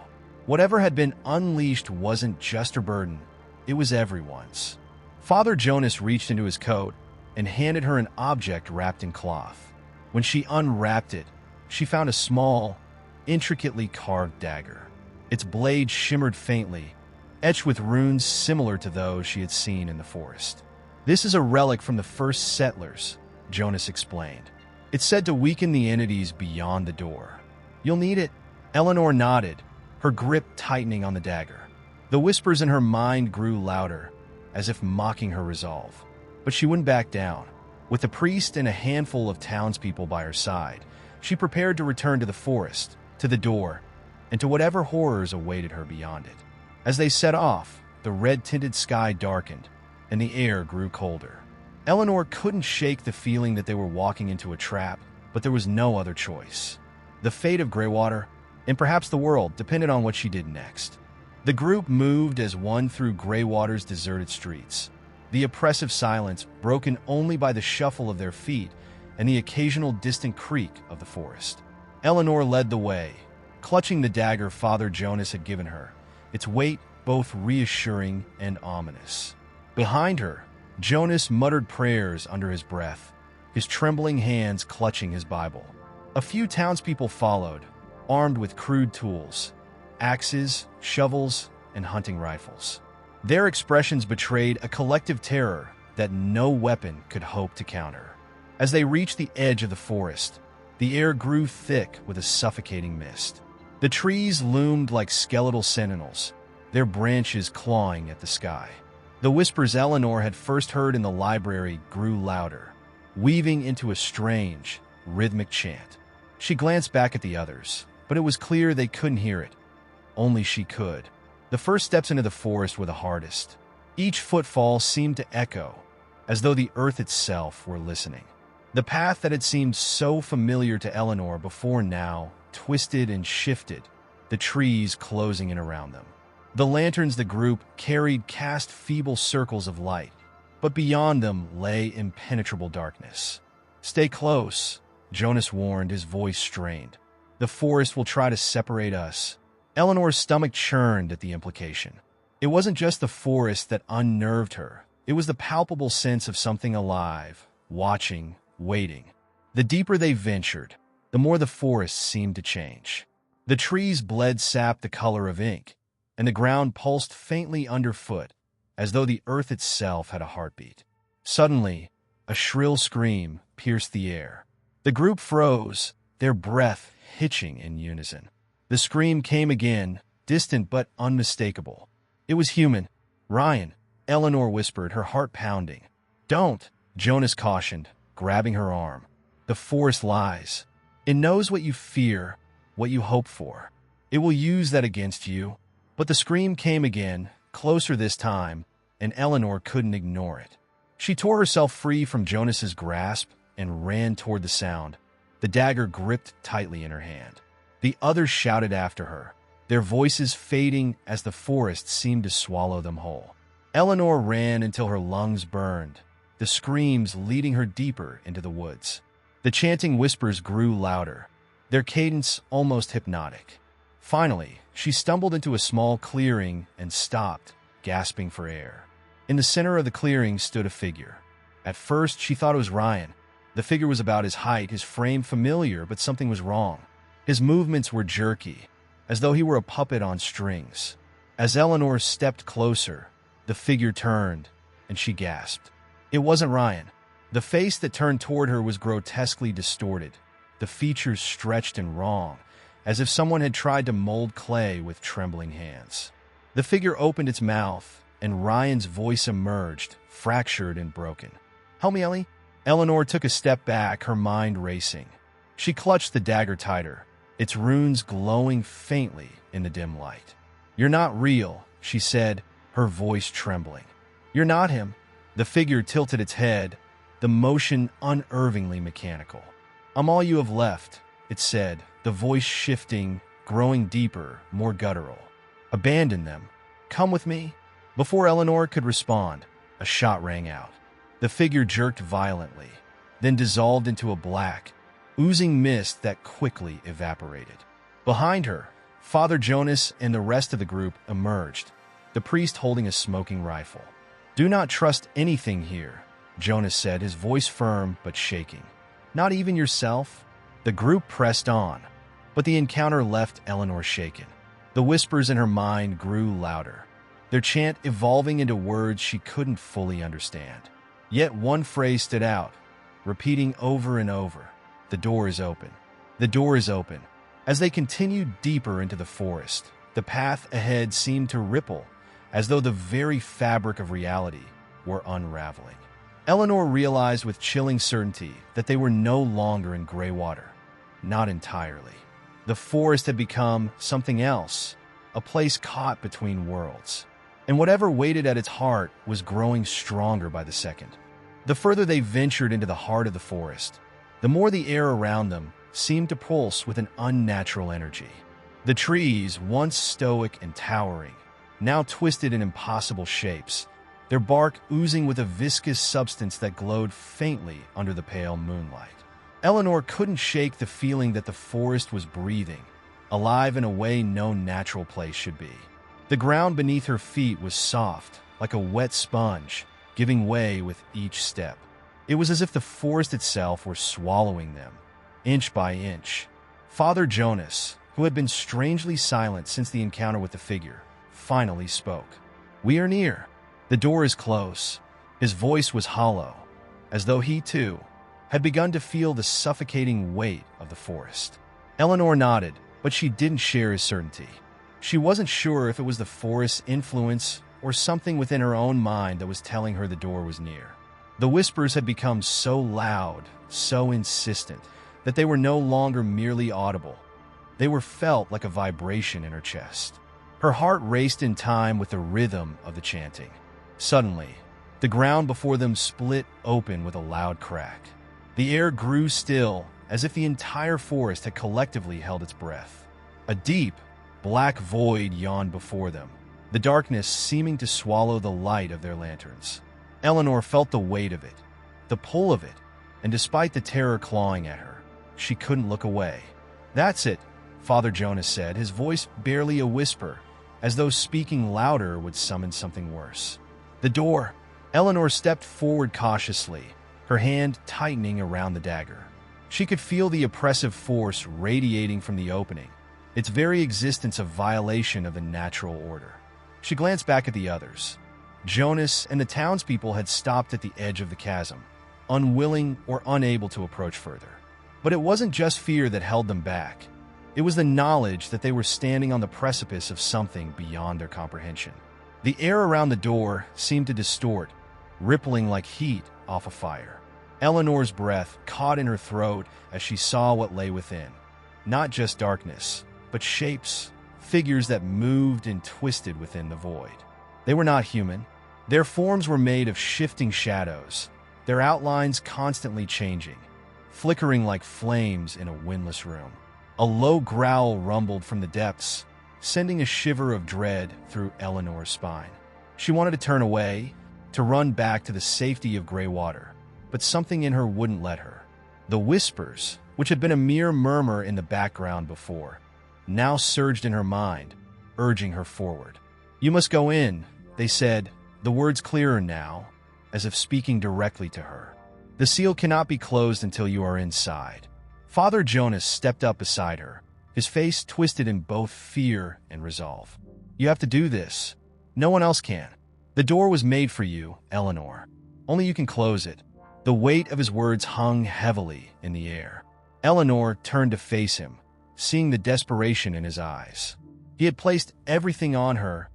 Whatever had been unleashed wasn't just her burden, it was everyone's. Father Jonas reached into his coat and handed her an object wrapped in cloth. When she unwrapped it, she found a small, intricately carved dagger. Its blade shimmered faintly, etched with runes similar to those she had seen in the forest. "This is a relic from the first settlers," Jonas explained. "It's said to weaken the entities beyond the door. You'll need it." Eleanor nodded, her grip tightening on the dagger. The whispers in her mind grew louder, as if mocking her resolve. But she wouldn't back down. With the priest and a handful of townspeople by her side, she prepared to return to the forest, to the door, and to whatever horrors awaited her beyond it. As they set off, the red-tinted sky darkened, and the air grew colder. Eleanor couldn't shake the feeling that they were walking into a trap, but there was no other choice. The fate of Greywater, and perhaps the world, depended on what she did next. The group moved as one through Greywater's deserted streets, the oppressive silence broken only by the shuffle of their feet and the occasional distant creak of the forest. Eleanor led the way, clutching the dagger Father Jonas had given her, its weight both reassuring and ominous. Behind her, Jonas muttered prayers under his breath, his trembling hands clutching his Bible. A few townspeople followed, armed with crude tools, axes, shovels, and hunting rifles. Their expressions betrayed a collective terror that no weapon could hope to counter. As they reached the edge of the forest, the air grew thick with a suffocating mist. The trees loomed like skeletal sentinels, their branches clawing at the sky. The whispers Eleanor had first heard in the library grew louder, weaving into a strange, rhythmic chant. She glanced back at the others, but it was clear they couldn't hear it. Only she could. The first steps into the forest were the hardest. Each footfall seemed to echo, as though the earth itself were listening. The path that had seemed so familiar to Eleanor before now twisted and shifted, the trees closing in around them. The lanterns the group carried cast feeble circles of light, but beyond them lay impenetrable darkness. "Stay close," Jonas warned, his voice strained. "The forest will try to separate us." Eleanor's stomach churned at the implication. It wasn't just the forest that unnerved her. It was the palpable sense of something alive, watching, waiting. The deeper they ventured, the more the forest seemed to change. The trees bled sap the color of ink, and the ground pulsed faintly underfoot, as though the earth itself had a heartbeat. Suddenly, a shrill scream pierced the air. The group froze, their breath hitching in unison. The scream came again, distant but unmistakable. It was human. "Ryan," Eleanor whispered, her heart pounding. "Don't," Jonas cautioned, grabbing her arm. "The forest lies. It knows what you fear, what you hope for. It will use that against you." But the scream came again, closer this time, and Eleanor couldn't ignore it. She tore herself free from Jonas's grasp and ran toward the sound, the dagger gripped tightly in her hand. The others shouted after her, their voices fading as the forest seemed to swallow them whole. Eleanor ran until her lungs burned, the screams leading her deeper into the woods. The chanting whispers grew louder, their cadence almost hypnotic. Finally, she stumbled into a small clearing and stopped, gasping for air. In the center of the clearing stood a figure. At first, she thought it was Ryan. The figure was about his height, his frame familiar, but something was wrong. His movements were jerky, as though he were a puppet on strings. As Eleanor stepped closer, the figure turned, and she gasped. It wasn't Ryan. The face that turned toward her was grotesquely distorted, the features stretched and wrong, as if someone had tried to mold clay with trembling hands. The figure opened its mouth, and Ryan's voice emerged, fractured and broken. "Help me, Ellie." Eleanor took a step back, her mind racing. She clutched the dagger tighter, its runes glowing faintly in the dim light. "You're not real," she said, her voice trembling. "You're not him." The figure tilted its head, the motion unervingly mechanical. "I'm all you have left," it said, the voice shifting, growing deeper, more guttural. "Abandon them. Come with me." Before Eleanor could respond, a shot rang out. The figure jerked violently, then dissolved into a black, oozing mist that quickly evaporated. Behind her, Father Jonas and the rest of the group emerged, the priest holding a smoking rifle. "Do not trust anything here," Jonas said, his voice firm but shaking. "Not even yourself?" The group pressed on, but the encounter left Eleanor shaken. The whispers in her mind grew louder, their chant evolving into words she couldn't fully understand. Yet one phrase stood out, repeating over and over, "The door is open. The door is open." As they continued deeper into the forest, the path ahead seemed to ripple, as though the very fabric of reality were unraveling. Eleanor realized with chilling certainty that they were no longer in gray water. Not entirely. The forest had become something else, a place caught between worlds. And whatever waited at its heart was growing stronger by the second. The further they ventured into the heart of the forest, the more the air around them seemed to pulse with an unnatural energy. The trees, once stoic and towering, now twisted in impossible shapes, their bark oozing with a viscous substance that glowed faintly under the pale moonlight. Eleanor couldn't shake the feeling that the forest was breathing, alive in a way no natural place should be. The ground beneath her feet was soft, like a wet sponge, giving way with each step. It was as if the forest itself were swallowing them, inch by inch. Father Jonas, who had been strangely silent since the encounter with the figure, finally spoke. "We are near. The door is close." His voice was hollow, as though he, too, had begun to feel the suffocating weight of the forest. Eleanor nodded, but she didn't share his certainty. She wasn't sure if it was the forest's influence or something within her own mind that was telling her the door was near. The whispers had become so loud, so insistent, that they were no longer merely audible. They were felt like a vibration in her chest. Her heart raced in time with the rhythm of the chanting. Suddenly, the ground before them split open with a loud crack. The air grew still, as if the entire forest had collectively held its breath. A deep, black void yawned before them, the darkness seeming to swallow the light of their lanterns. Eleanor felt the weight of it, the pull of it, and despite the terror clawing at her, she couldn't look away. "That's it," Father Jonas said, his voice barely a whisper, as though speaking louder would summon something worse. "The door." Eleanor stepped forward cautiously, her hand tightening around the dagger. She could feel the oppressive force radiating from the opening, its very existence a violation of the natural order. She glanced back at the others. Jonas and the townspeople had stopped at the edge of the chasm, unwilling or unable to approach further. But it wasn't just fear that held them back. It was the knowledge that they were standing on the precipice of something beyond their comprehension. The air around the door seemed to distort, rippling like heat off a fire. Eleanor's breath caught in her throat as she saw what lay within. Not just darkness, but shapes, figures that moved and twisted within the void. They were not human. Their forms were made of shifting shadows, their outlines constantly changing, flickering like flames in a windless room. A low growl rumbled from the depths, sending a shiver of dread through Eleanor's spine. She wanted to turn away, to run back to the safety of gray water, but something in her wouldn't let her. The whispers, which had been a mere murmur in the background before, now surged in her mind, urging her forward. "You must go in," they said, the words clearer now, as if speaking directly to her. "The seal cannot be closed until you are inside." Father Jonas stepped up beside her, his face twisted in both fear and resolve. "You have to do this. No one else can. The door was made for you, Eleanor. Only you can close it." The weight of his words hung heavily in the air. Eleanor turned to face him, seeing the desperation in his eyes. He had placed everything on her,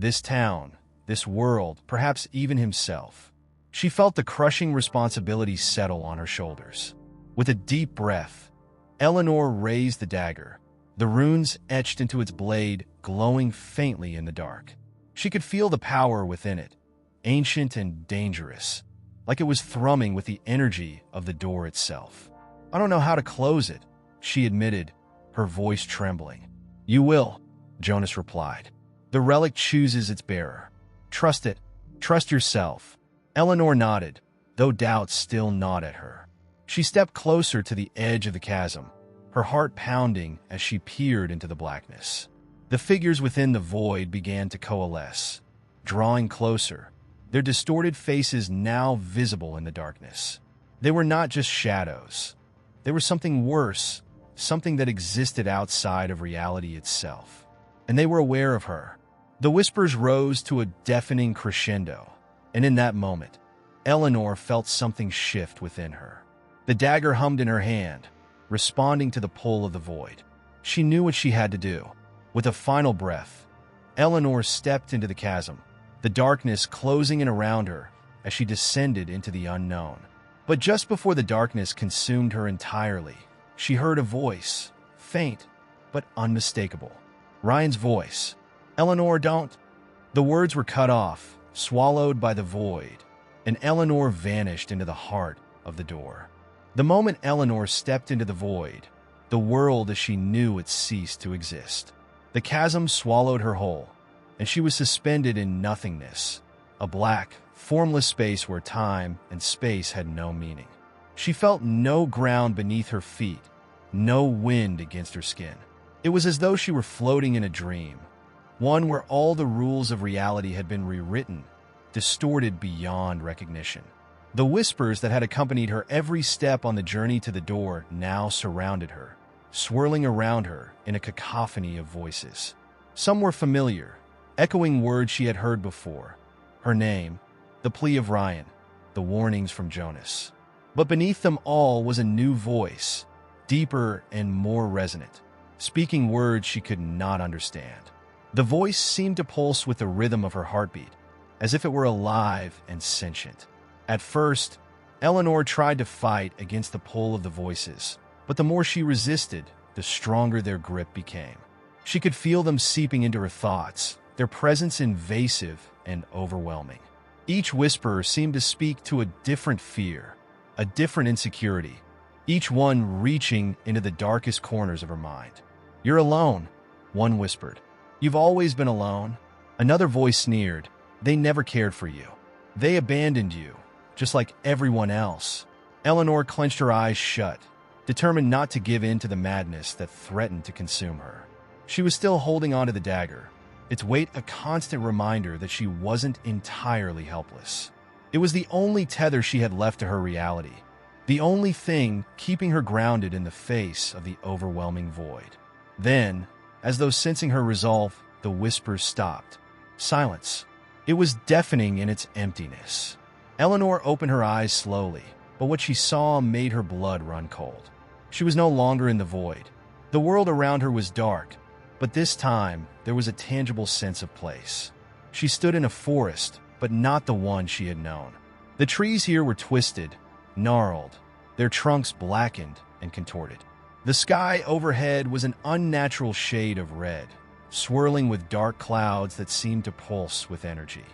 this town, this world, perhaps even himself. She felt the crushing responsibility settle on her shoulders. With a deep breath, Eleanor raised the dagger, the runes etched into its blade glowing faintly in the dark. She could feel the power within it, ancient and dangerous, like it was thrumming with the energy of the door itself. "I don't know how to close it," she admitted, her voice trembling. "You will," Jonas replied. "The relic chooses its bearer. Trust it. Trust yourself." Eleanor nodded, though doubts still gnawed at her. She stepped closer to the edge of the chasm, her heart pounding as she peered into the blackness. The figures within the void began to coalesce, drawing closer, their distorted faces now visible in the darkness. They were not just shadows. They were something worse, something that existed outside of reality itself. And they were aware of her. The whispers rose to a deafening crescendo, and in that moment, Eleanor felt something shift within her. The dagger hummed in her hand, responding to the pull of the void. She knew what she had to do. With a final breath, Eleanor stepped into the chasm, the darkness closing in around her as she descended into the unknown. But just before the darkness consumed her entirely, she heard a voice, faint but unmistakable. Ryan's voice. "Eleanor, don't." The words were cut off, swallowed by the void, and Eleanor vanished into the heart of the door. The moment Eleanor stepped into the void, the world as she knew it ceased to exist. The chasm swallowed her whole, and she was suspended in nothingness, a black, formless space where time and space had no meaning. She felt no ground beneath her feet, no wind against her skin. It was as though she were floating in a dream, one where all the rules of reality had been rewritten, distorted beyond recognition. The whispers that had accompanied her every step on the journey to the door now surrounded her, swirling around her in a cacophony of voices. Some were familiar, echoing words she had heard before. Her name, the plea of Ryan, the warnings from Jonas. But beneath them all was a new voice, deeper and more resonant, speaking words she could not understand. The voice seemed to pulse with the rhythm of her heartbeat, as if it were alive and sentient. At first, Eleanor tried to fight against the pull of the voices, but the more she resisted, the stronger their grip became. She could feel them seeping into her thoughts, their presence invasive and overwhelming. Each whisper seemed to speak to a different fear, a different insecurity, each one reaching into the darkest corners of her mind. "You're alone," one whispered. "You've always been alone." Another voice sneered. "They never cared for you. They abandoned you, just like everyone else." Eleanor clenched her eyes shut, determined not to give in to the madness that threatened to consume her. She was still holding onto the dagger, its weight a constant reminder that she wasn't entirely helpless. It was the only tether she had left to her reality, the only thing keeping her grounded in the face of the overwhelming void. Then, as though sensing her resolve, the whispers stopped. Silence. It was deafening in its emptiness. Eleanor opened her eyes slowly, but what she saw made her blood run cold. She was no longer in the void. The world around her was dark, but this time there was a tangible sense of place. She stood in a forest, but not the one she had known. The trees here were twisted, gnarled, their trunks blackened and contorted. The sky overhead was an unnatural shade of red, swirling with dark clouds that seemed to pulse with energy.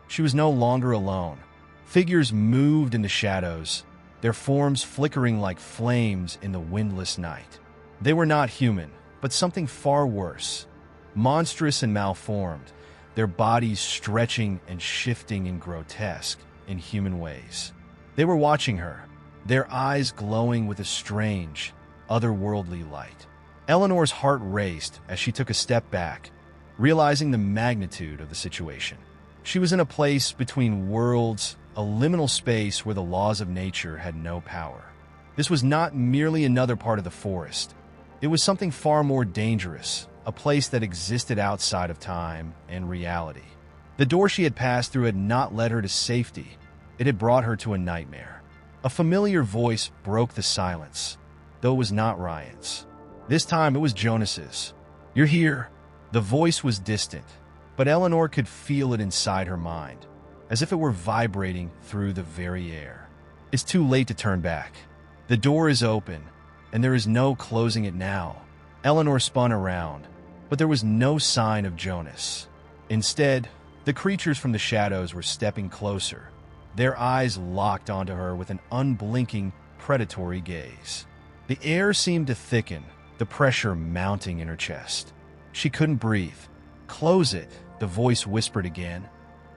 She was no longer alone. Figures moved in the shadows, their forms flickering like flames in the windless night. They were not human, but something far worse. Monstrous and malformed, their bodies stretching and shifting in grotesque, inhuman ways. They were watching her, their eyes glowing with a strange, otherworldly light. Eleanor's heart raced as she took a step back, realizing the magnitude of the situation. She was in a place between worlds, a liminal space where the laws of nature had no power. This was not merely another part of the forest. It was something far more dangerous, a place that existed outside of time and reality. The door she had passed through had not led her to safety. It had brought her to a nightmare. A familiar voice broke the silence, though it was not Ryan's. This time it was Jonas's. "You're here." The voice was distant, but Eleanor could feel it inside her mind, as if it were vibrating through the very air. It's too late to turn back. The door is open, and there is no closing it now. Eleanor spun around, but there was no sign of Jonas. Instead, the creatures from the shadows were stepping closer, their eyes locked onto her with an unblinking, predatory gaze. The air seemed to thicken, the pressure mounting in her chest. She couldn't breathe. "Close it," the voice whispered again.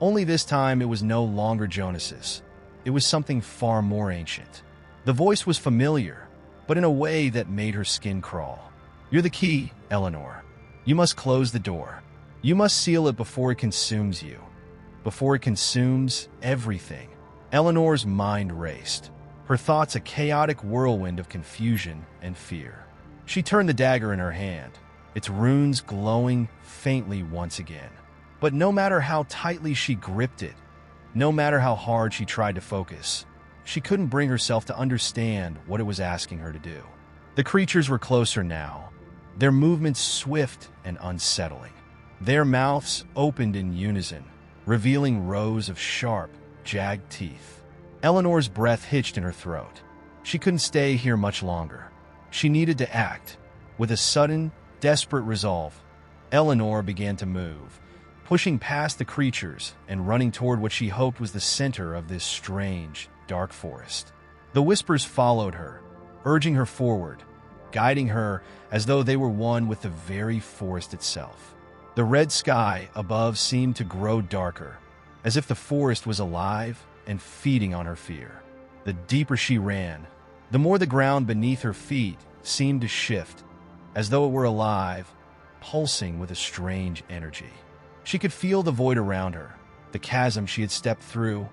Only this time it was no longer Jonas's. It was something far more ancient. The voice was familiar, but in a way that made her skin crawl. "You're the key, Eleanor. You must close the door. You must seal it before it consumes you. Before it consumes everything." Eleanor's mind raced, her thoughts a chaotic whirlwind of confusion and fear. She turned the dagger in her hand, its runes glowing faintly once again. But no matter how tightly she gripped it, no matter how hard she tried to focus, she couldn't bring herself to understand what it was asking her to do. The creatures were closer now, their movements swift and unsettling. Their mouths opened in unison, revealing rows of sharp, jagged teeth. Eleanor's breath hitched in her throat. She couldn't stay here much longer. She needed to act. With a sudden, desperate resolve, Eleanor began to move, pushing past the creatures and running toward what she hoped was the center of this strange, dark forest. The whispers followed her, urging her forward, guiding her as though they were one with the very forest itself. The red sky above seemed to grow darker, as if the forest was alive and feeding on her fear. The deeper she ran, the more the ground beneath her feet seemed to shift, as though it were alive, pulsing with a strange energy. She could feel the void around her, the chasm she had stepped through,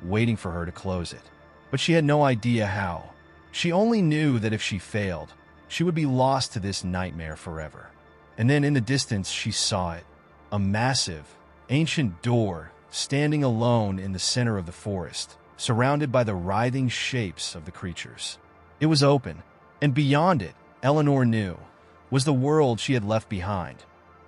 waiting for her to close it. But she had no idea how. She only knew that if she failed, she would be lost to this nightmare forever. And then in the distance she saw it, a massive, ancient door standing alone in the center of the forest, surrounded by the writhing shapes of the creatures. It was open, and beyond it, Eleanor knew, was the world she had left behind,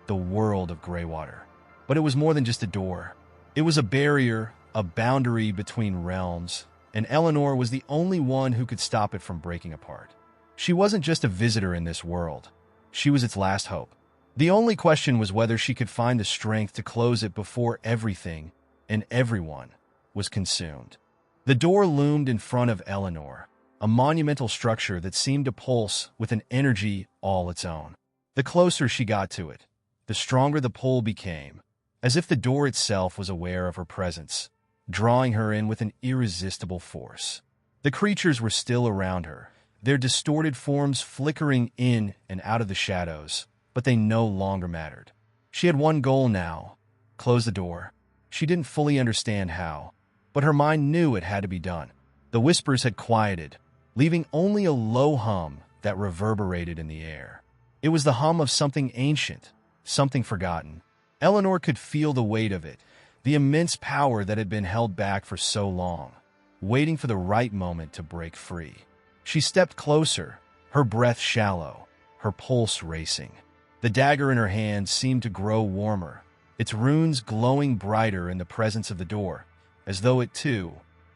the world of Greywater. But it was more than just a door. It was a barrier, a boundary between realms, and Eleanor was the only one who could stop it from breaking apart. She wasn't just a visitor in this world. She was its last hope. The only question was whether she could find the strength to close it before everything and everyone was consumed. The door loomed in front of Eleanor, a monumental structure that seemed to pulse with an energy all its own. The closer she got to it, the stronger the pull became, as if the door itself was aware of her presence, drawing her in with an irresistible force. The creatures were still around her, their distorted forms flickering in and out of the shadows, but they no longer mattered. She had one goal now: close the door. She didn't fully understand how, but her mind knew it had to be done. The whispers had quieted, leaving only a low hum that reverberated in the air. It was the hum of something ancient, something forgotten. Eleanor could feel the weight of it, the immense power that had been held back for so long, waiting for the right moment to break free. She stepped closer, her breath shallow, her pulse racing. The dagger in her hand seemed to grow warmer, its runes glowing brighter in the presence of the door, as though it, too,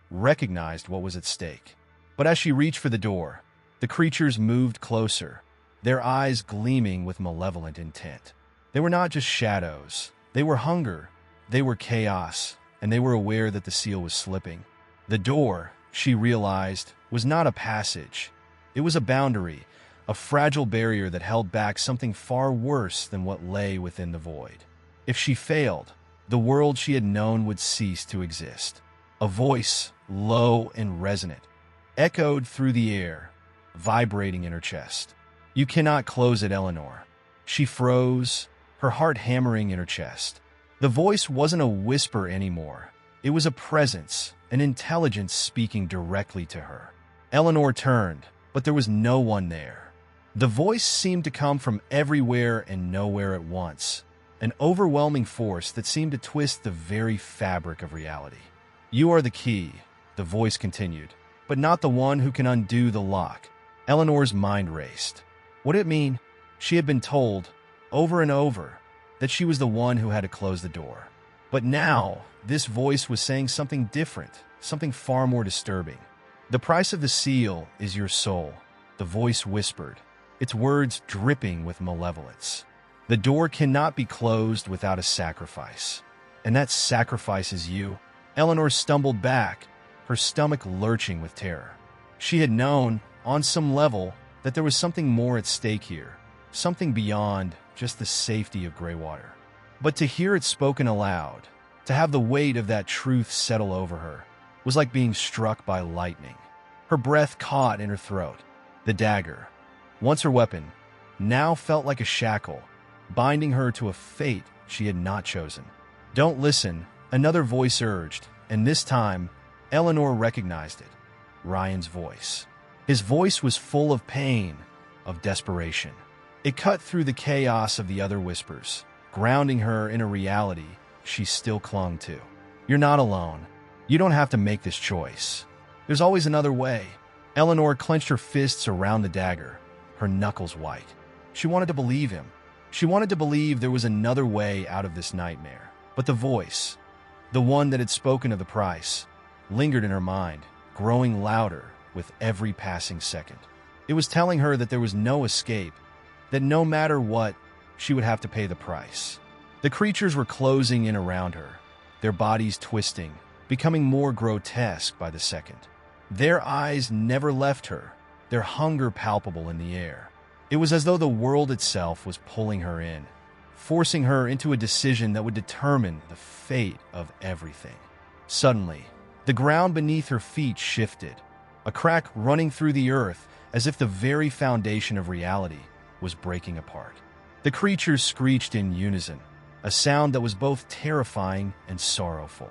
recognized what was at stake. But as she reached for the door, the creatures moved closer, their eyes gleaming with malevolent intent. They were not just shadows. They were hunger, they were chaos, and they were aware that the seal was slipping. The door, she realized, was not a passage. It was a boundary, a fragile barrier that held back something far worse than what lay within the void. If she failed, the world she had known would cease to exist. A voice, low and resonant, echoed through the air, vibrating in her chest. "You cannot close it, Eleanor." She froze, her heart hammering in her chest. The voice wasn't a whisper anymore. It was a presence, an intelligence speaking directly to her. Eleanor turned, but there was no one there. The voice seemed to come from everywhere and nowhere at once, an overwhelming force that seemed to twist the very fabric of reality. "You are the key," the voice continued, "but not the one who can undo the lock." Eleanor's mind raced. What did it mean? She had been told, over and over, that she was the one who had to close the door. But now, this voice was saying something different, something far more disturbing. "The price of the seal is your soul," the voice whispered, its words dripping with malevolence. "The door cannot be closed without a sacrifice. And that sacrifice is you." Eleanor stumbled back, her stomach lurching with terror. She had known, on some level, that there was something more at stake here, something beyond just the safety of Greywater. But to hear it spoken aloud, to have the weight of that truth settle over her, was like being struck by lightning. Her breath caught in her throat. The dagger, once her weapon, now felt like a shackle, binding her to a fate she had not chosen. "Don't listen," another voice urged, and this time, Eleanor recognized it. Ryan's voice. His voice was full of pain, of desperation. It cut through the chaos of the other whispers, grounding her in a reality she still clung to. "You're not alone. You don't have to make this choice. There's always another way." Eleanor clenched her fists around the dagger, her knuckles white. She wanted to believe him. She wanted to believe there was another way out of this nightmare. But the voice, the one that had spoken of the price, lingered in her mind, growing louder with every passing second. It was telling her that there was no escape, that no matter what, she would have to pay the price. The creatures were closing in around her, their bodies twisting, becoming more grotesque by the second. Their eyes never left her, their hunger palpable in the air. It was as though the world itself was pulling her in, forcing her into a decision that would determine the fate of everything. Suddenly, the ground beneath her feet shifted, a crack running through the earth as if the very foundation of reality was breaking apart. The creatures screeched in unison, a sound that was both terrifying and sorrowful.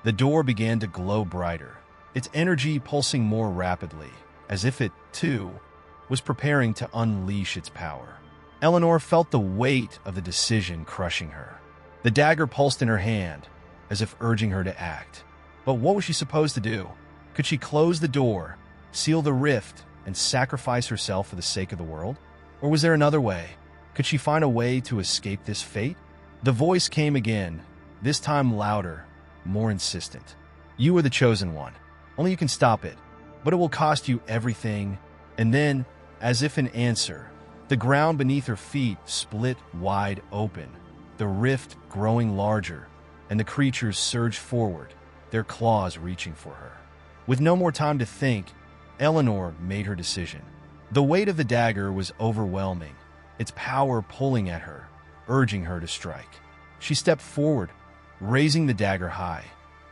The door began to glow brighter, its energy pulsing more rapidly, as if it, too, was preparing to unleash its power. Eleanor felt the weight of the decision crushing her. The dagger pulsed in her hand, as if urging her to act. But what was she supposed to do? Could she close the door, seal the rift, and sacrifice herself for the sake of the world? Or was there another way? Could she find a way to escape this fate? The voice came again, this time louder, more insistent. "You are the chosen one. Only you can stop it, but it will cost you everything." And then, as if in answer, the ground beneath her feet split wide open, the rift growing larger, and the creatures surged forward, their claws reaching for her. With no more time to think, Eleanor made her decision. The weight of the dagger was overwhelming, its power pulling at her, urging her to strike. She stepped forward, raising the dagger high.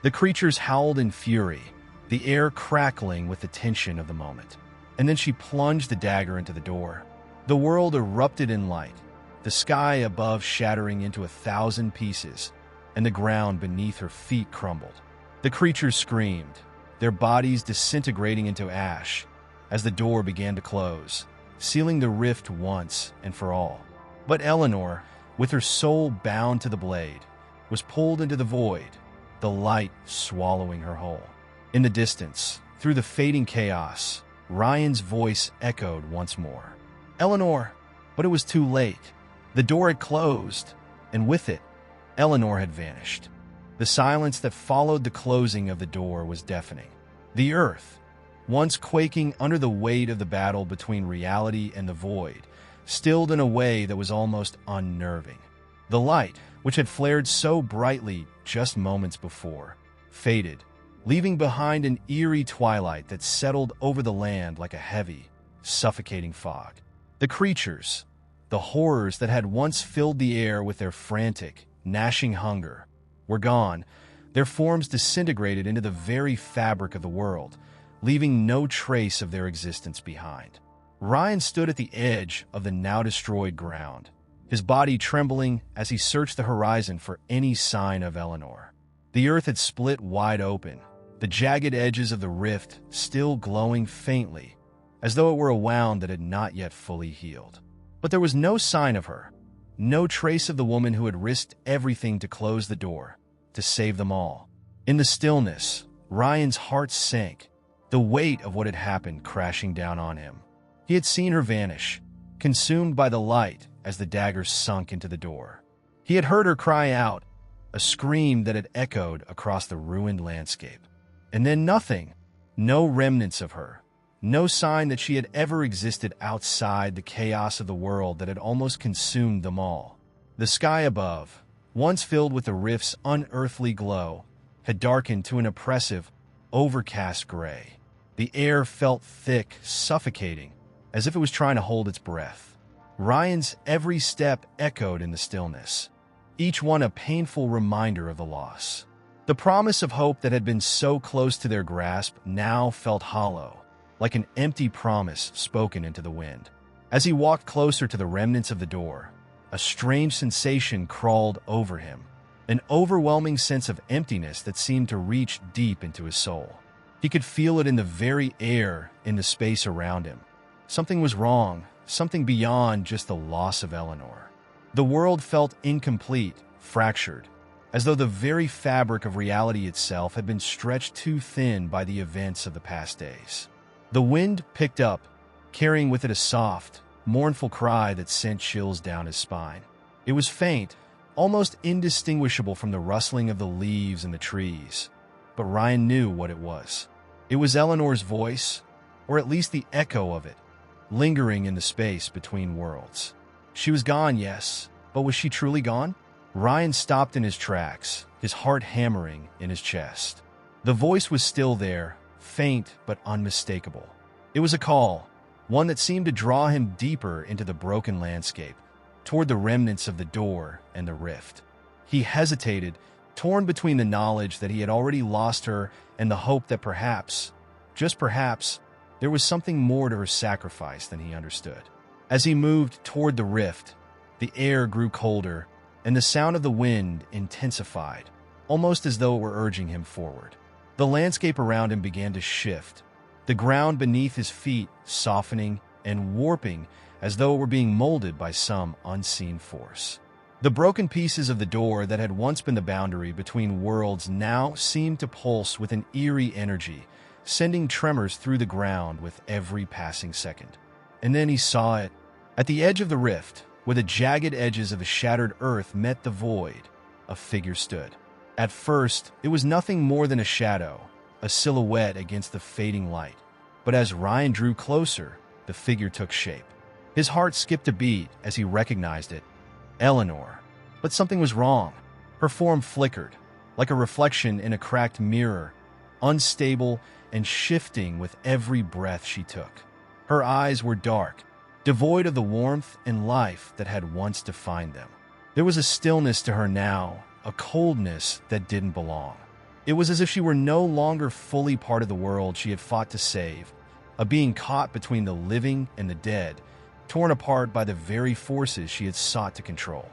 The creatures howled in fury, the air crackling with the tension of the moment. And then she plunged the dagger into the door. The world erupted in light, the sky above shattering into 1,000 pieces, and the ground beneath her feet crumbled. The creatures screamed, their bodies disintegrating into ash as the door began to close, sealing the rift once and for all. But Eleanor, with her soul bound to the blade, was pulled into the void, the light swallowing her whole. In the distance, through the fading chaos, Ryan's voice echoed once more. "Eleanor!" But it was too late. The door had closed, and with it, Eleanor had vanished. The silence that followed the closing of the door was deafening. The earth, once quaking under the weight of the battle between reality and the void, stilled in a way that was almost unnerving. The light, which had flared so brightly just moments before, faded, leaving behind an eerie twilight that settled over the land like a heavy, suffocating fog. The creatures, the horrors that had once filled the air with their frantic, gnashing hunger, were gone, their forms disintegrated into the very fabric of the world, leaving no trace of their existence behind. Ryan stood at the edge of the now-destroyed ground, his body trembling as he searched the horizon for any sign of Eleanor. The earth had split wide open, the jagged edges of the rift still glowing faintly, as though it were a wound that had not yet fully healed. But there was no sign of her, no trace of the woman who had risked everything to close the door, to save them all. In the stillness, Ryan's heart sank, the weight of what had happened crashing down on him. He had seen her vanish, consumed by the light as the dagger sunk into the door. He had heard her cry out, a scream that had echoed across the ruined landscape. And then nothing, no remnants of her, no sign that she had ever existed outside the chaos of the world that had almost consumed them all. The sky above, once filled with the rift's unearthly glow, had darkened to an oppressive, overcast gray. The air felt thick, suffocating, as if it was trying to hold its breath. Ryan's every step echoed in the stillness, each one a painful reminder of the loss. The promise of hope that had been so close to their grasp now felt hollow, like an empty promise spoken into the wind. As he walked closer to the remnants of the door, a strange sensation crawled over him, an overwhelming sense of emptiness that seemed to reach deep into his soul. He could feel it in the very air, in the space around him. Something was wrong, something beyond just the loss of Eleanor. The world felt incomplete, fractured, as though the very fabric of reality itself had been stretched too thin by the events of the past days. The wind picked up, carrying with it a soft, mournful cry that sent chills down his spine. It was faint, almost indistinguishable from the rustling of the leaves in the trees, but Ryan knew what it was. It was Eleanor's voice, or at least the echo of it, lingering in the space between worlds. She was gone, yes, but was she truly gone? Ryan stopped in his tracks, his heart hammering in his chest. The voice was still there, faint but unmistakable. It was a call, one that seemed to draw him deeper into the broken landscape, toward the remnants of the door and the rift. He hesitated, torn between the knowledge that he had already lost her and the hope that perhaps, just perhaps, there was something more to her sacrifice than he understood. As he moved toward the rift, the air grew colder, and the sound of the wind intensified, almost as though it were urging him forward. The landscape around him began to shift, the ground beneath his feet softening and warping as though it were being molded by some unseen force. The broken pieces of the door that had once been the boundary between worlds now seemed to pulse with an eerie energy, sending tremors through the ground with every passing second. And then he saw it. At the edge of the rift, where the jagged edges of the shattered earth met the void, a figure stood. At first, it was nothing more than a shadow, a silhouette against the fading light. But as Ryan drew closer, the figure took shape. His heart skipped a beat as he recognized it. Eleanor. But something was wrong. Her form flickered, like a reflection in a cracked mirror, unstable and shifting with every breath she took. Her eyes were dark, devoid of the warmth and life that had once defined them. There was a stillness to her now, a coldness that didn't belong. It was as if she were no longer fully part of the world she had fought to save, a being caught between the living and the dead, torn apart by the very forces she had sought to control.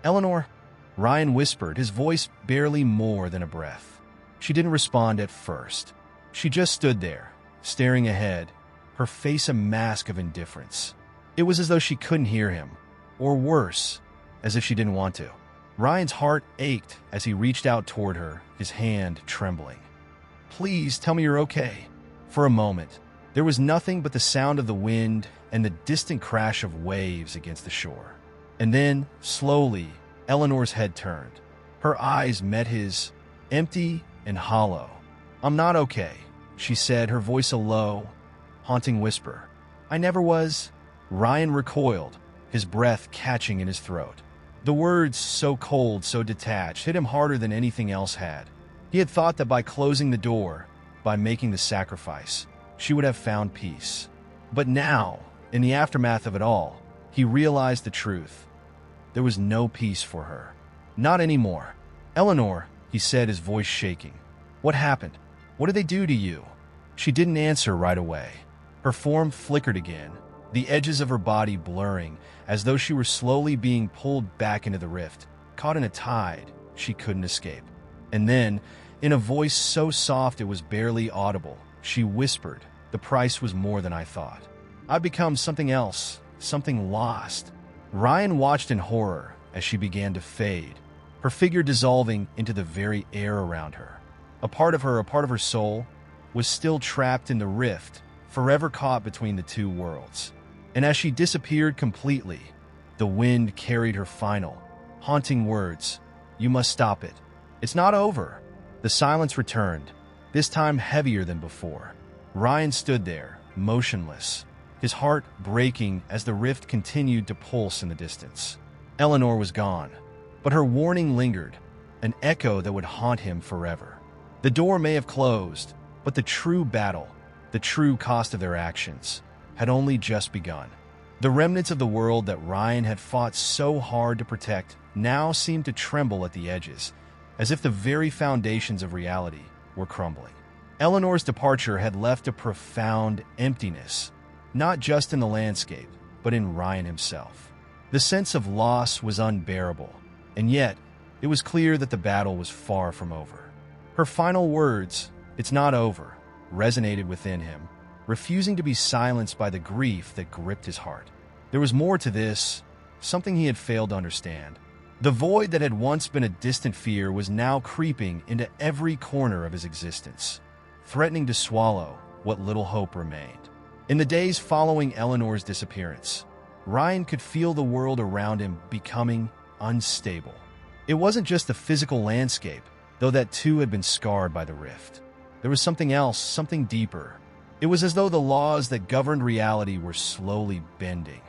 "Eleanor," Ryan whispered, his voice barely more than a breath. She didn't respond at first. She just stood there, staring ahead, her face a mask of indifference. It was as though she couldn't hear him, or worse, as if she didn't want to. Ryan's heart ached as he reached out toward her, his hand trembling. "Please tell me you're okay." For a moment, there was nothing but the sound of the wind and the distant crash of waves against the shore. And then, slowly, Eleanor's head turned. Her eyes met his, empty and hollow. "I'm not okay," she said, her voice a low, haunting whisper. "I never was." Ryan recoiled, his breath catching in his throat. The words, so cold, so detached, hit him harder than anything else had. He had thought that by closing the door, by making the sacrifice, she would have found peace. But now, in the aftermath of it all, he realized the truth. There was no peace for her. Not anymore. "Eleanor," he said, his voice shaking. "What happened? What did they do to you?" She didn't answer right away. Her form flickered again, the edges of her body blurring, as though she were slowly being pulled back into the rift, caught in a tide she couldn't escape. And then, in a voice so soft it was barely audible, she whispered, "The price was more than I thought. I've become something else, something lost." Ryan watched in horror as she began to fade, her figure dissolving into the very air around her. A part of her soul, was still trapped in the rift, forever caught between the two worlds. And as she disappeared completely, the wind carried her final, haunting words. You must stop it. It's not over. The silence returned, this time heavier than before. Ryan stood there, motionless, his heart breaking as the rift continued to pulse in the distance. Eleanor was gone, but her warning lingered, an echo that would haunt him forever. The door may have closed, but the true battle, the true cost of their actions, had only just begun. The remnants of the world that Ryan had fought so hard to protect now seemed to tremble at the edges, as if the very foundations of reality were crumbling. Eleanor's departure had left a profound emptiness, not just in the landscape, but in Ryan himself. The sense of loss was unbearable, and yet it was clear that the battle was far from over. Her final words, "It's not over," resonated within him, refusing to be silenced by the grief that gripped his heart. There was more to this, something he had failed to understand. The void that had once been a distant fear was now creeping into every corner of his existence, threatening to swallow what little hope remained. In the days following Eleanor's disappearance, Ryan could feel the world around him becoming unstable. It wasn't just the physical landscape, though that too had been scarred by the rift. There was something else, something deeper. It was as though the laws that governed reality were slowly bending,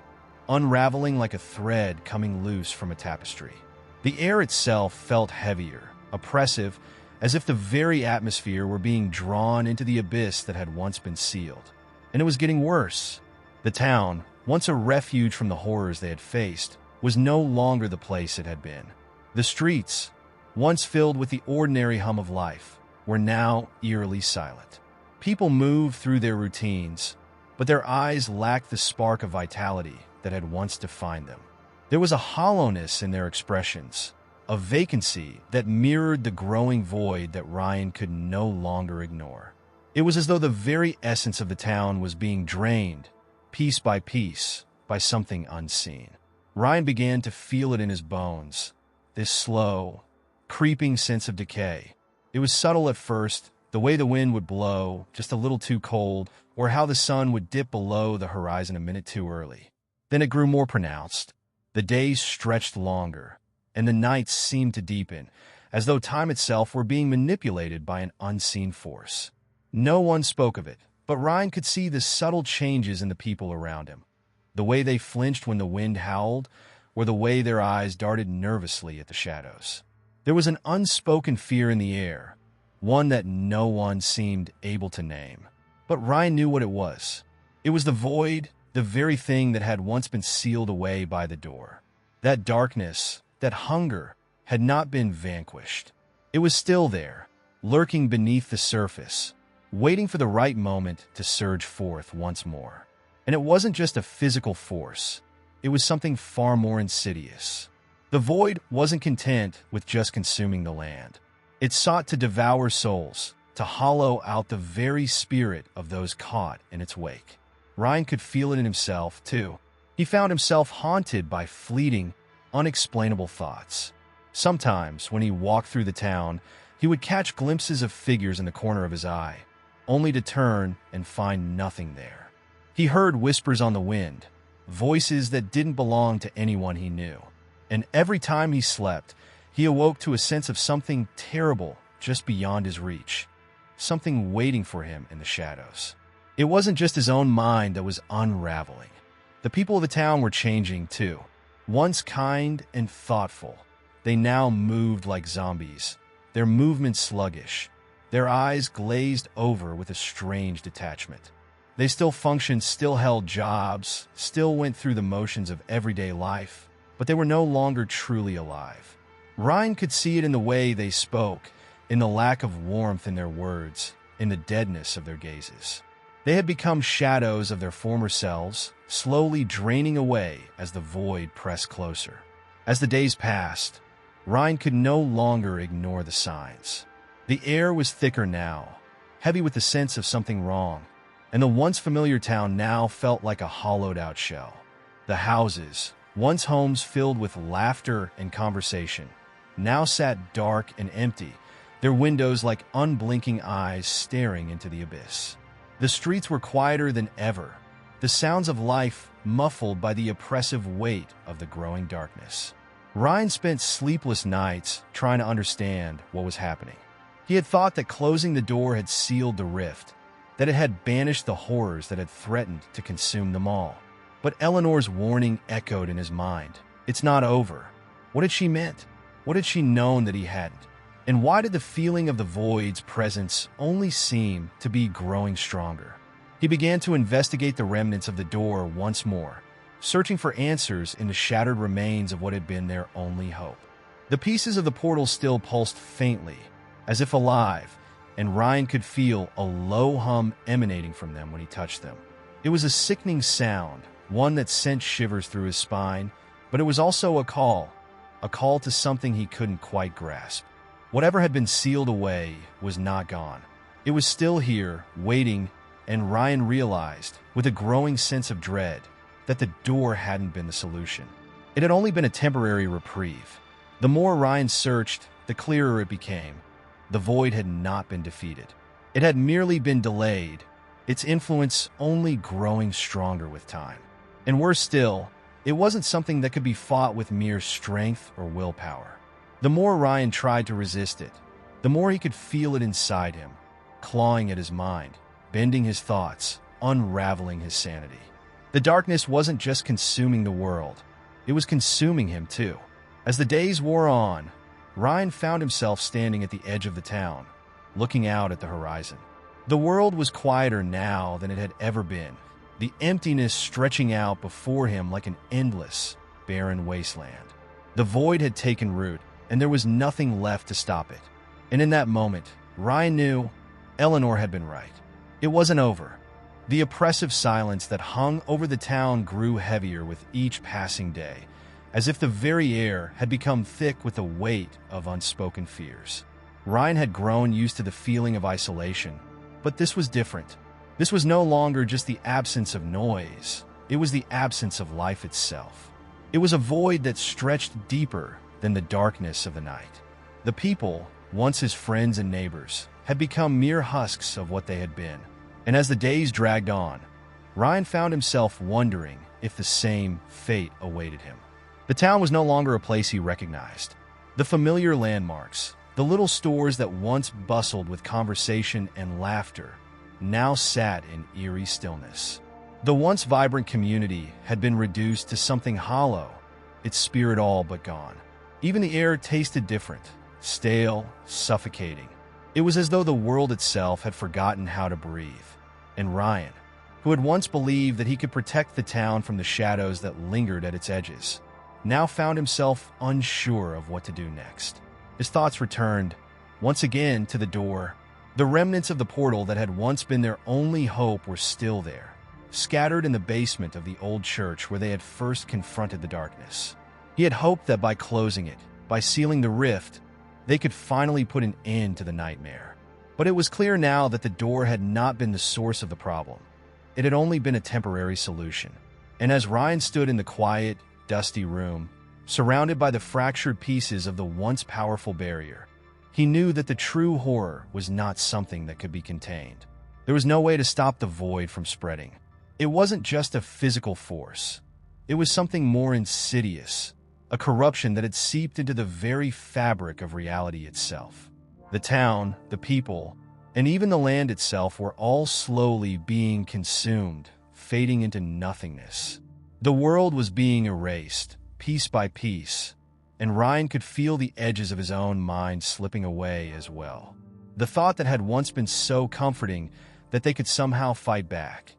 unraveling like a thread coming loose from a tapestry. The air itself felt heavier, oppressive, as if the very atmosphere were being drawn into the abyss that had once been sealed. And it was getting worse. The town, once a refuge from the horrors they had faced, was no longer the place it had been. The streets, once filled with the ordinary hum of life, were now eerily silent. People moved through their routines, but their eyes lacked the spark of vitality that had once defined them. There was a hollowness in their expressions, a vacancy that mirrored the growing void that Ryan could no longer ignore. It was as though the very essence of the town was being drained, piece by something unseen. Ryan began to feel it in his bones, this slow, creeping sense of decay. It was subtle at first, the way the wind would blow, just a little too cold, or how the sun would dip below the horizon a minute too early. Then it grew more pronounced. The days stretched longer, and the nights seemed to deepen, as though time itself were being manipulated by an unseen force. No one spoke of it, but Ryan could see the subtle changes in the people around him. The way they flinched when the wind howled, or the way their eyes darted nervously at the shadows. There was an unspoken fear in the air, one that no one seemed able to name. But Ryan knew what it was. It was the void, the very thing that had once been sealed away by the door. That darkness, that hunger, had not been vanquished. It was still there, lurking beneath the surface, waiting for the right moment to surge forth once more. And it wasn't just a physical force. It was something far more insidious. The void wasn't content with just consuming the land. It sought to devour souls, to hollow out the very spirit of those caught in its wake. Ryan could feel it in himself, too. He found himself haunted by fleeting, unexplainable thoughts. Sometimes, when he walked through the town, he would catch glimpses of figures in the corner of his eye, only to turn and find nothing there. He heard whispers on the wind, voices that didn't belong to anyone he knew. And every time he slept, he awoke to a sense of something terrible just beyond his reach, something waiting for him in the shadows. It wasn't just his own mind that was unraveling. The people of the town were changing too. Once kind and thoughtful, they now moved like zombies, their movements sluggish, their eyes glazed over with a strange detachment. They still functioned, still held jobs, still went through the motions of everyday life, but they were no longer truly alive. Ryan could see it in the way they spoke, in the lack of warmth in their words, in the deadness of their gazes. They had become shadows of their former selves, slowly draining away as the void pressed closer. As the days passed, Ryan could no longer ignore the signs. The air was thicker now, heavy with the sense of something wrong, and the once familiar town now felt like a hollowed-out shell. The houses, once homes filled with laughter and conversation, now sat dark and empty, their windows like unblinking eyes staring into the abyss. The streets were quieter than ever, the sounds of life muffled by the oppressive weight of the growing darkness. Ryan spent sleepless nights trying to understand what was happening. He had thought that closing the door had sealed the rift, that it had banished the horrors that had threatened to consume them all. But Eleanor's warning echoed in his mind. It's not over. What had she meant? What had she known that he hadn't? And why did the feeling of the void's presence only seem to be growing stronger? He began to investigate the remnants of the door once more, searching for answers in the shattered remains of what had been their only hope. The pieces of the portal still pulsed faintly, as if alive, and Ryan could feel a low hum emanating from them when he touched them. It was a sickening sound, one that sent shivers through his spine, but it was also a call to something he couldn't quite grasp. Whatever had been sealed away was not gone. It was still here, waiting, and Ryan realized, with a growing sense of dread, that the door hadn't been the solution. It had only been a temporary reprieve. The more Ryan searched, the clearer it became. The void had not been defeated. It had merely been delayed, its influence only growing stronger with time. And worse still, it wasn't something that could be fought with mere strength or willpower. The more Ryan tried to resist it, the more he could feel it inside him, clawing at his mind, bending his thoughts, unraveling his sanity. The darkness wasn't just consuming the world, it was consuming him too. As the days wore on, Ryan found himself standing at the edge of the town, looking out at the horizon. The world was quieter now than it had ever been, the emptiness stretching out before him like an endless, barren wasteland. The void had taken root, and there was nothing left to stop it. And in that moment, Ryan knew Eleanor had been right. It wasn't over. The oppressive silence that hung over the town grew heavier with each passing day, as if the very air had become thick with the weight of unspoken fears. Ryan had grown used to the feeling of isolation, but this was different. This was no longer just the absence of noise. It was the absence of life itself. It was a void that stretched deeper than the darkness of the night. The people, once his friends and neighbors, had become mere husks of what they had been. And as the days dragged on, Ryan found himself wondering if the same fate awaited him. The town was no longer a place he recognized. The familiar landmarks, the little stores that once bustled with conversation and laughter, now sat in eerie stillness. The once vibrant community had been reduced to something hollow, its spirit all but gone. Even the air tasted different, stale, suffocating. It was as though the world itself had forgotten how to breathe. And Ryan, who had once believed that he could protect the town from the shadows that lingered at its edges, now found himself unsure of what to do next. His thoughts returned, once again, to the door. The remnants of the portal that had once been their only hope were still there, scattered in the basement of the old church where they had first confronted the darkness. He had hoped that by closing it, by sealing the rift, they could finally put an end to the nightmare. But it was clear now that the door had not been the source of the problem. It had only been a temporary solution. And as Ryan stood in the quiet, dusty room, surrounded by the fractured pieces of the once powerful barrier, he knew that the true horror was not something that could be contained. There was no way to stop the void from spreading. It wasn't just a physical force. It was something more insidious, a corruption that had seeped into the very fabric of reality itself. The town, the people, and even the land itself were all slowly being consumed, fading into nothingness. The world was being erased, piece by piece, and Ryan could feel the edges of his own mind slipping away as well. The thought that had once been so comforting that they could somehow fight back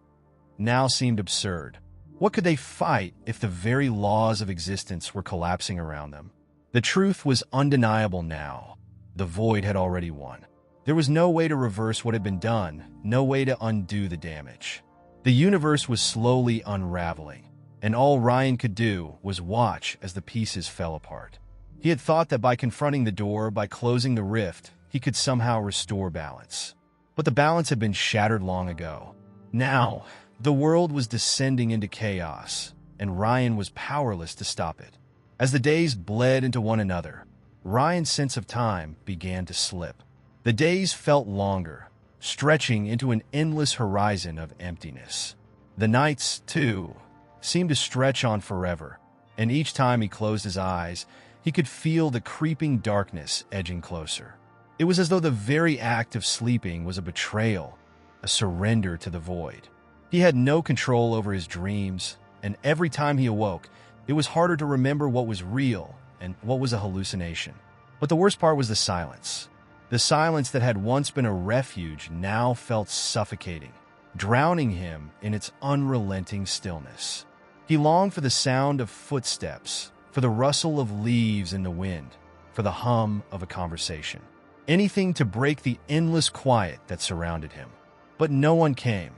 now seemed absurd. What could they fight if the very laws of existence were collapsing around them? The truth was undeniable now. The void had already won. There was no way to reverse what had been done, no way to undo the damage. The universe was slowly unraveling, and all Ryan could do was watch as the pieces fell apart. He had thought that by confronting the door, by closing the rift, he could somehow restore balance. But the balance had been shattered long ago. Now, the world was descending into chaos, and Ryan was powerless to stop it. As the days bled into one another, Ryan's sense of time began to slip. The days felt longer, stretching into an endless horizon of emptiness. The nights, too, seemed to stretch on forever, and each time he closed his eyes, He could feel the creeping darkness edging closer. It was as though the very act of sleeping was a betrayal, a surrender to the void. He had no control over his dreams, and every time he awoke, it was harder to remember what was real and what was a hallucination. But the worst part was the silence. The silence that had once been a refuge now felt suffocating, drowning him in its unrelenting stillness. He longed for the sound of footsteps, for the rustle of leaves in the wind, for the hum of a conversation. Anything to break the endless quiet that surrounded him. But no one came.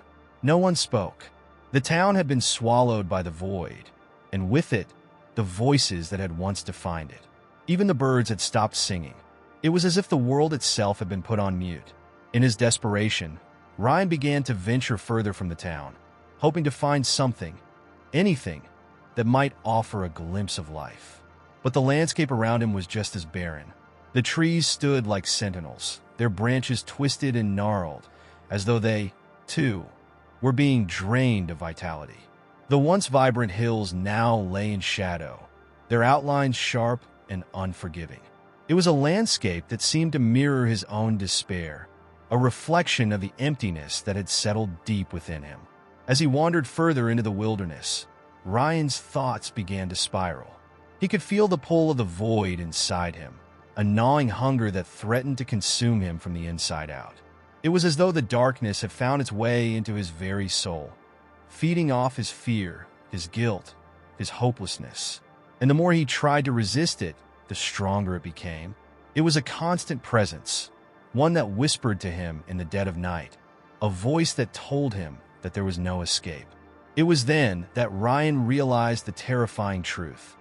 No one spoke. The town had been swallowed by the void, and with it, the voices that had once defined it. Even the birds had stopped singing. It was as if the world itself had been put on mute. In his desperation, Ryan began to venture further from the town, hoping to find something, anything, that might offer a glimpse of life. But the landscape around him was just as barren. The trees stood like sentinels, their branches twisted and gnarled, as though they, too, were being drained of vitality. The once vibrant hills now lay in shadow, their outlines sharp and unforgiving. It was a landscape that seemed to mirror his own despair, a reflection of the emptiness that had settled deep within him. As he wandered further into the wilderness, Ryan's thoughts began to spiral. He could feel the pull of the void inside him, a gnawing hunger that threatened to consume him from the inside out. It was as though the darkness had found its way into his very soul, feeding off his fear, his guilt, his hopelessness. And the more he tried to resist it, the stronger it became. It was a constant presence, one that whispered to him in the dead of night, a voice that told him that there was no escape. It was then that Ryan realized the terrifying truth.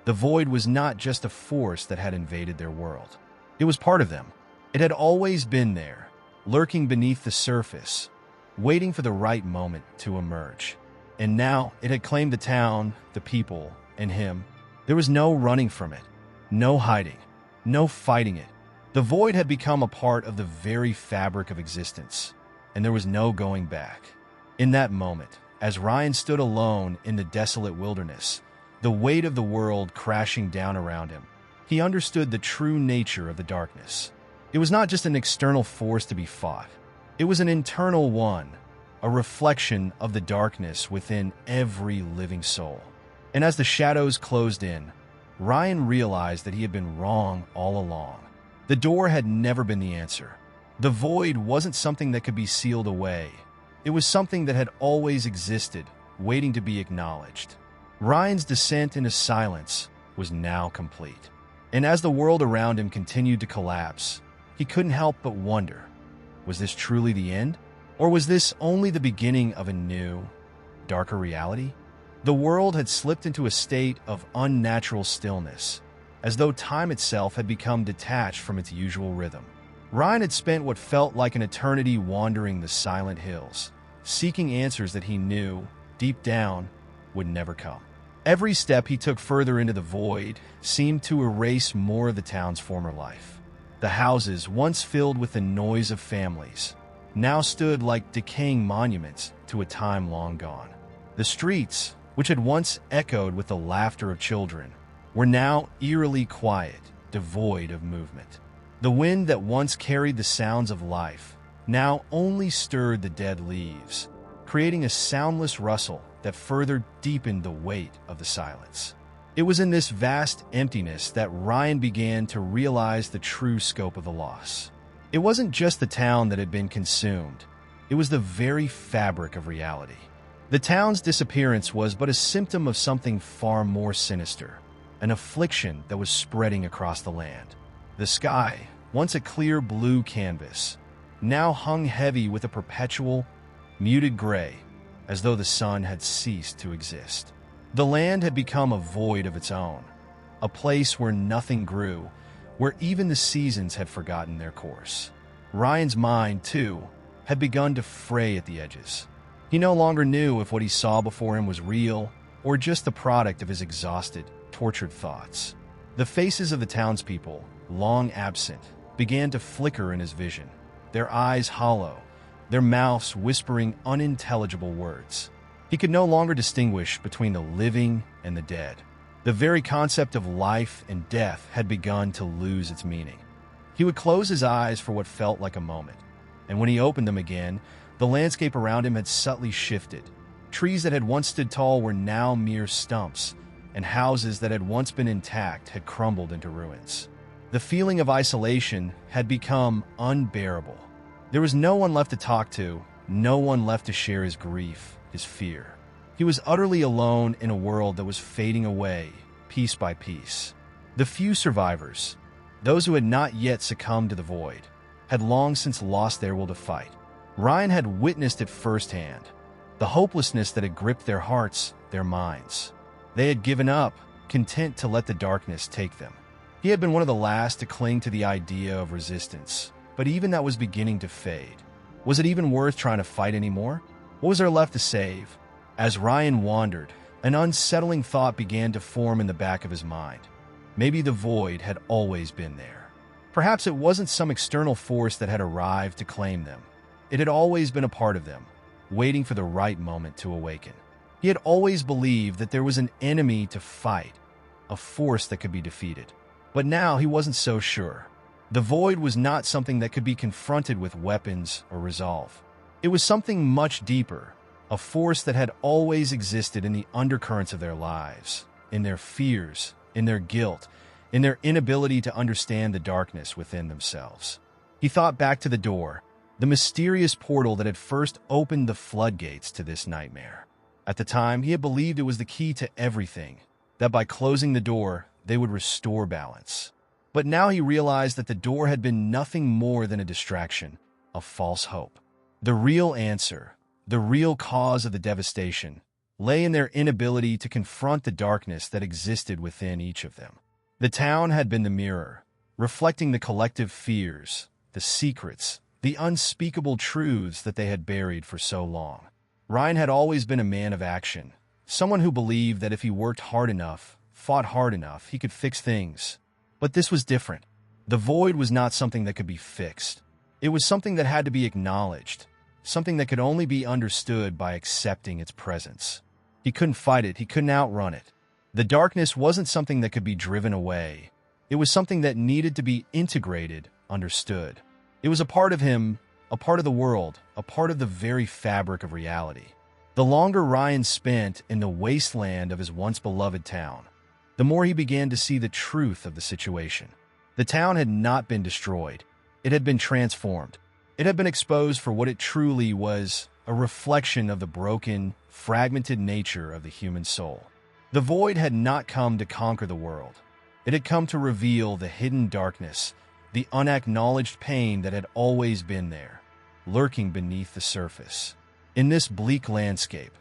The void was not just a force that had invaded their world. It was part of them. It had always been there, lurking beneath the surface, waiting for the right moment to emerge. And now it had claimed the town, the people, and him. There was no running from it, no hiding, no fighting it. The void had become a part of the very fabric of existence, and there was no going back. In that moment, as Ryan stood alone in the desolate wilderness, the weight of the world crashing down around him, he understood the true nature of the darkness. It was not just an external force to be fought. It was an internal one, a reflection of the darkness within every living soul. And as the shadows closed in, Ryan realized that he had been wrong all along. The door had never been the answer. The void wasn't something that could be sealed away. It was something that had always existed, waiting to be acknowledged. Ryan's descent into silence was now complete. And as the world around him continued to collapse, he couldn't help but wonder, was this truly the end? Or was this only the beginning of a new, darker reality? The world had slipped into a state of unnatural stillness, as though time itself had become detached from its usual rhythm. Ryan had spent what felt like an eternity wandering the silent hills, seeking answers that he knew, deep down, would never come. Every step he took further into the void seemed to erase more of the town's former life. The houses, once filled with the noise of families, now stood like decaying monuments to a time long gone. The streets, which had once echoed with the laughter of children, were now eerily quiet, devoid of movement. The wind that once carried the sounds of life now only stirred the dead leaves, creating a soundless rustle that further deepened the weight of the silence. It was in this vast emptiness that Ryan began to realize the true scope of the loss. It wasn't just the town that had been consumed. It was the very fabric of reality. The town's disappearance was but a symptom of something far more sinister, an affliction that was spreading across the land. The sky, once a clear blue canvas, now hung heavy with a perpetual, muted gray, as though the sun had ceased to exist. The land had become a void of its own, a place where nothing grew, where even the seasons had forgotten their course. Ryan's mind, too, had begun to fray at the edges. He no longer knew if what he saw before him was real or just the product of his exhausted, tortured thoughts. The faces of the townspeople, long absent, began to flicker in his vision, their eyes hollow, their mouths whispering unintelligible words. He could no longer distinguish between the living and the dead. The very concept of life and death had begun to lose its meaning. He would close his eyes for what felt like a moment, and when he opened them again, the landscape around him had subtly shifted. Trees that had once stood tall were now mere stumps, and houses that had once been intact had crumbled into ruins. The feeling of isolation had become unbearable. There was no one left to talk to, no one left to share his grief, his fear. He was utterly alone in a world that was fading away, piece by piece. The few survivors, those who had not yet succumbed to the void, had long since lost their will to fight. Ryan had witnessed it firsthand, the hopelessness that had gripped their hearts, their minds. They had given up, content to let the darkness take them. He had been one of the last to cling to the idea of resistance, but even that was beginning to fade. Was it even worth trying to fight anymore? What was there left to save? As Ryan wandered, an unsettling thought began to form in the back of his mind. Maybe the void had always been there. Perhaps it wasn't some external force that had arrived to claim them. It had always been a part of them, waiting for the right moment to awaken. He had always believed that there was an enemy to fight, a force that could be defeated. But now he wasn't so sure. The void was not something that could be confronted with weapons or resolve. It was something much deeper, a force that had always existed in the undercurrents of their lives, in their fears, in their guilt, in their inability to understand the darkness within themselves. He thought back to the door, the mysterious portal that had first opened the floodgates to this nightmare. At the time, he had believed it was the key to everything, that by closing the door, they would restore balance. But now he realized that the door had been nothing more than a distraction, a false hope. The real answer, the real cause of the devastation, lay in their inability to confront the darkness that existed within each of them. The town had been the mirror, reflecting the collective fears, the secrets, the unspeakable truths that they had buried for so long. Ryan had always been a man of action, someone who believed that if he worked hard enough, fought hard enough, he could fix things. But this was different. The void was not something that could be fixed. It was something that had to be acknowledged, something that could only be understood by accepting its presence. He couldn't fight it, he couldn't outrun it. The darkness wasn't something that could be driven away. It was something that needed to be integrated, understood. It was a part of him, a part of the world, a part of the very fabric of reality. The longer Ryan spent in the wasteland of his once beloved town, the more he began to see the truth of the situation. The town had not been destroyed. It had been transformed. It had been exposed for what it truly was, a reflection of the broken, fragmented nature of the human soul. The void had not come to conquer the world. It had come to reveal the hidden darkness, the unacknowledged pain that had always been there, lurking beneath the surface. In this bleak landscape,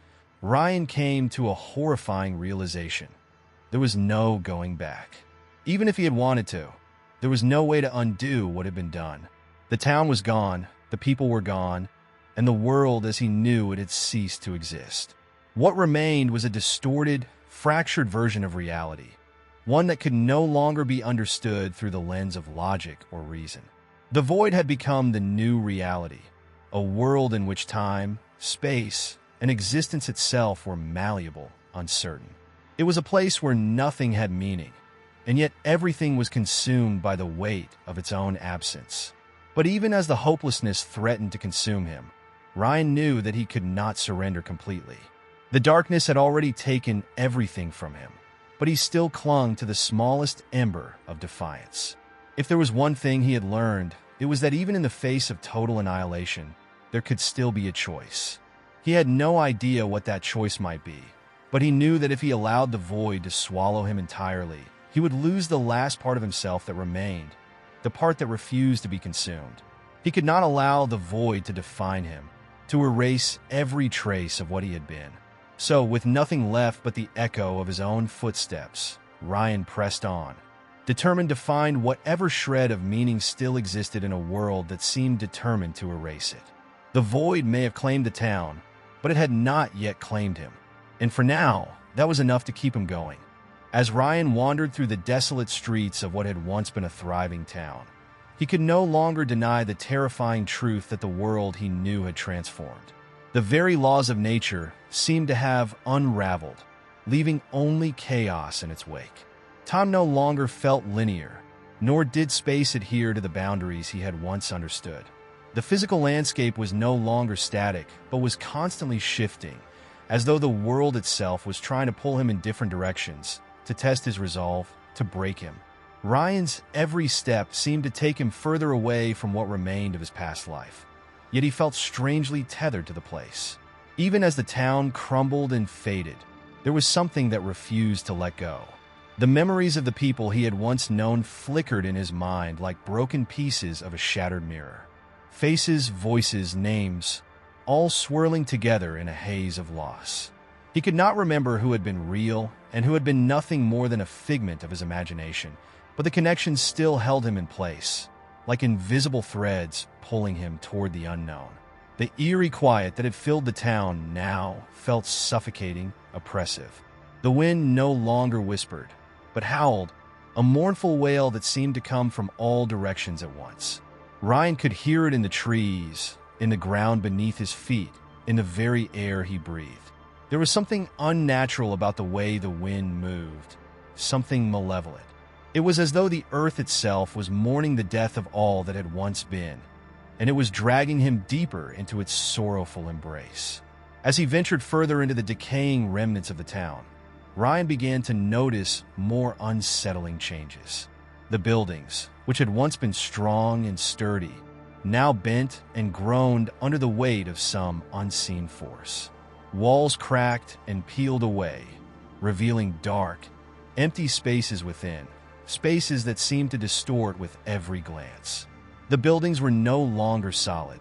Ryan came to a horrifying realization. There was no going back. Even if he had wanted to, there was no way to undo what had been done. The town was gone, the people were gone, and the world as he knew it had ceased to exist. What remained was a distorted, fractured version of reality, one that could no longer be understood through the lens of logic or reason. The void had become the new reality, a world in which time, space, and existence itself were malleable, uncertain. It was a place where nothing had meaning, and yet everything was consumed by the weight of its own absence. But even as the hopelessness threatened to consume him, Ryan knew that he could not surrender completely. The darkness had already taken everything from him, but he still clung to the smallest ember of defiance. If there was one thing he had learned, it was that even in the face of total annihilation, there could still be a choice. He had no idea what that choice might be, but he knew that if he allowed the void to swallow him entirely, he would lose the last part of himself that remained, the part that refused to be consumed. He could not allow the void to define him, to erase every trace of what he had been. So, with nothing left but the echo of his own footsteps, Ryan pressed on, determined to find whatever shred of meaning still existed in a world that seemed determined to erase it. The void may have claimed the town, but it had not yet claimed him. And for now, that was enough to keep him going. As Ryan wandered through the desolate streets of what had once been a thriving town, he could no longer deny the terrifying truth that the world he knew had transformed. The very laws of nature seemed to have unraveled, leaving only chaos in its wake. Time no longer felt linear, nor did space adhere to the boundaries he had once understood. The physical landscape was no longer static, but was constantly shifting, as though the world itself was trying to pull him in different directions, to test his resolve, to break him. Ryan's every step seemed to take him further away from what remained of his past life. Yet he felt strangely tethered to the place. Even as the town crumbled and faded, there was something that refused to let go. The memories of the people he had once known flickered in his mind like broken pieces of a shattered mirror. Faces, voices, names, all swirling together in a haze of loss. He could not remember who had been real and who had been nothing more than a figment of his imagination, but the connections still held him in place, like invisible threads pulling him toward the unknown. The eerie quiet that had filled the town now felt suffocating, oppressive. The wind no longer whispered, but howled, a mournful wail that seemed to come from all directions at once. Ryan could hear it in the trees, in the ground beneath his feet, in the very air he breathed. There was something unnatural about the way the wind moved, something malevolent. It was as though the earth itself was mourning the death of all that had once been, and it was dragging him deeper into its sorrowful embrace. As he ventured further into the decaying remnants of the town, Ryan began to notice more unsettling changes. The buildings, which had once been strong and sturdy, now bent and groaned under the weight of some unseen force. Walls cracked and peeled away, revealing dark, empty spaces within, spaces that seemed to distort with every glance. The buildings were no longer solid.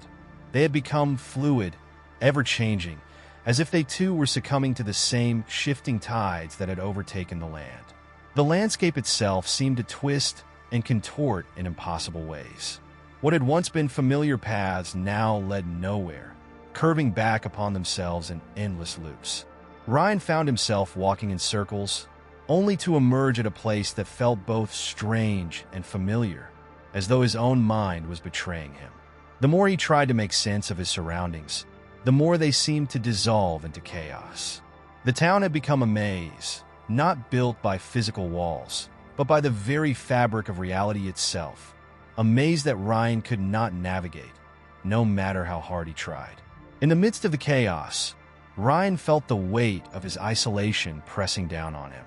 They had become fluid, ever-changing, as if they too were succumbing to the same shifting tides that had overtaken the land. The landscape itself seemed to twist and contort in impossible ways. What had once been familiar paths now led nowhere, curving back upon themselves in endless loops. Ryan found himself walking in circles, only to emerge at a place that felt both strange and familiar, as though his own mind was betraying him. The more he tried to make sense of his surroundings, the more they seemed to dissolve into chaos. The town had become a maze, not built by physical walls, but by the very fabric of reality itself, a maze that Ryan could not navigate, no matter how hard he tried. In the midst of the chaos, Ryan felt the weight of his isolation pressing down on him.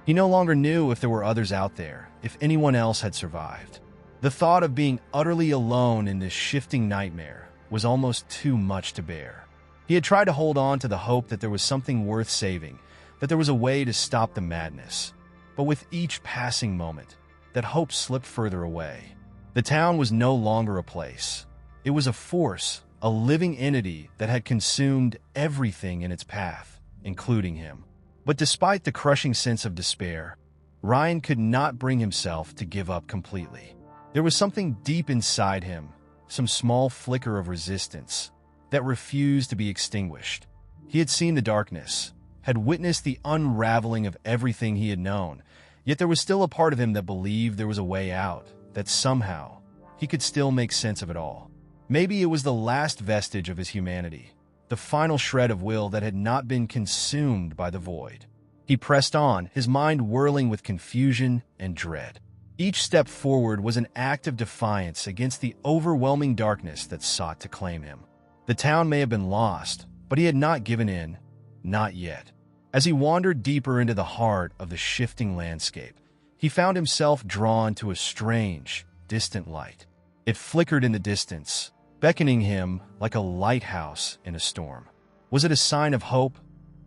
He no longer knew if there were others out there, if anyone else had survived. The thought of being utterly alone in this shifting nightmare was almost too much to bear. He had tried to hold on to the hope that there was something worth saving, that there was a way to stop the madness. But with each passing moment, that hope slipped further away. The town was no longer a place. It was a force, a living entity that had consumed everything in its path, including him. But despite the crushing sense of despair, Ryan could not bring himself to give up completely. There was something deep inside him, some small flicker of resistance, that refused to be extinguished. He had seen the darkness, had witnessed the unraveling of everything he had known, yet there was still a part of him that believed there was a way out, that somehow he could still make sense of it all. Maybe it was the last vestige of his humanity, the final shred of will that had not been consumed by the void. He pressed on, his mind whirling with confusion and dread. Each step forward was an act of defiance against the overwhelming darkness that sought to claim him. The town may have been lost, but he had not given in, not yet. As he wandered deeper into the heart of the shifting landscape, he found himself drawn to a strange, distant light. It flickered in the distance, beckoning him like a lighthouse in a storm. Was it a sign of hope,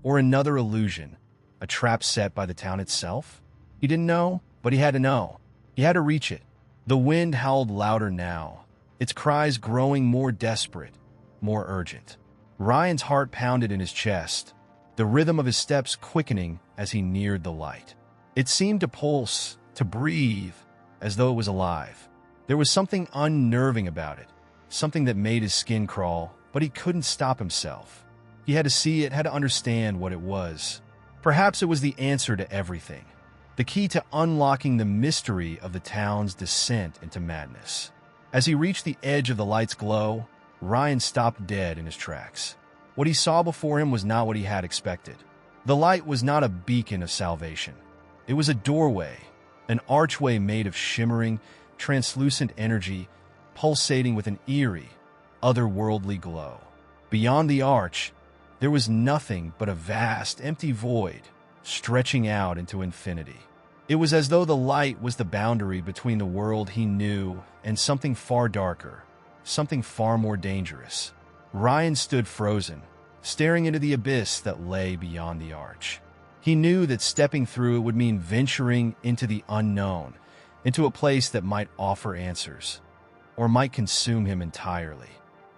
or another illusion, a trap set by the town itself? He didn't know, but he had to know. He had to reach it. The wind howled louder now, its cries growing more desperate, more urgent. Ryan's heart pounded in his chest, the rhythm of his steps quickening as he neared the light. It seemed to pulse, to breathe, as though it was alive. There was something unnerving about it, something that made his skin crawl, but he couldn't stop himself. He had to see it, had to understand what it was. Perhaps it was the answer to everything, the key to unlocking the mystery of the town's descent into madness. As he reached the edge of the light's glow, Ryan stopped dead in his tracks. What he saw before him was not what he had expected. The light was not a beacon of salvation. It was a doorway, an archway made of shimmering, translucent energy, pulsating with an eerie, otherworldly glow. Beyond the arch, there was nothing but a vast, empty void, stretching out into infinity. It was as though the light was the boundary between the world he knew and something far darker, something far more dangerous. Ryan stood frozen, staring into the abyss that lay beyond the arch. He knew that stepping through it would mean venturing into the unknown, into a place that might offer answers, or might consume him entirely.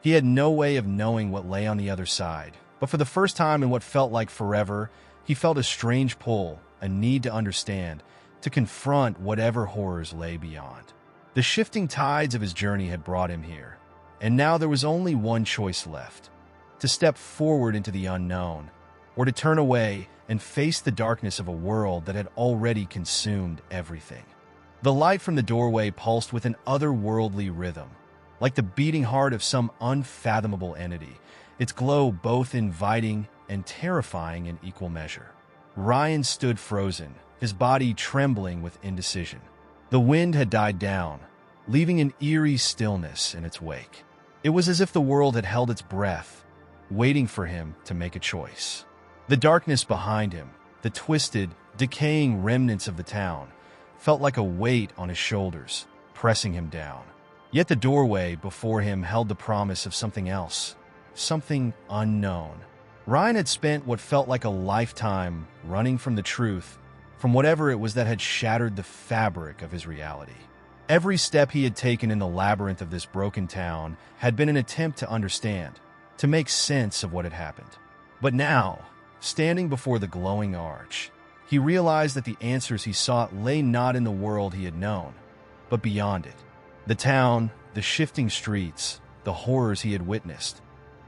He had no way of knowing what lay on the other side, but for the first time in what felt like forever, he felt a strange pull, a need to understand, to confront whatever horrors lay beyond. The shifting tides of his journey had brought him here, and now there was only one choice left: to step forward into the unknown, or to turn away and face the darkness of a world that had already consumed everything. The light from the doorway pulsed with an otherworldly rhythm, like the beating heart of some unfathomable entity, its glow both inviting and terrifying in equal measure. Ryan stood frozen, his body trembling with indecision. The wind had died down, leaving an eerie stillness in its wake. It was as if the world had held its breath, waiting for him to make a choice. The darkness behind him, the twisted, decaying remnants of the town, felt like a weight on his shoulders, pressing him down. Yet the doorway before him held the promise of something else, something unknown. Ryan had spent what felt like a lifetime running from the truth, from whatever it was that had shattered the fabric of his reality. Every step he had taken in the labyrinth of this broken town had been an attempt to understand, to make sense of what had happened. But now, standing before the glowing arch, he realized that the answers he sought lay not in the world he had known, but beyond it. The town, the shifting streets, the horrors he had witnessed,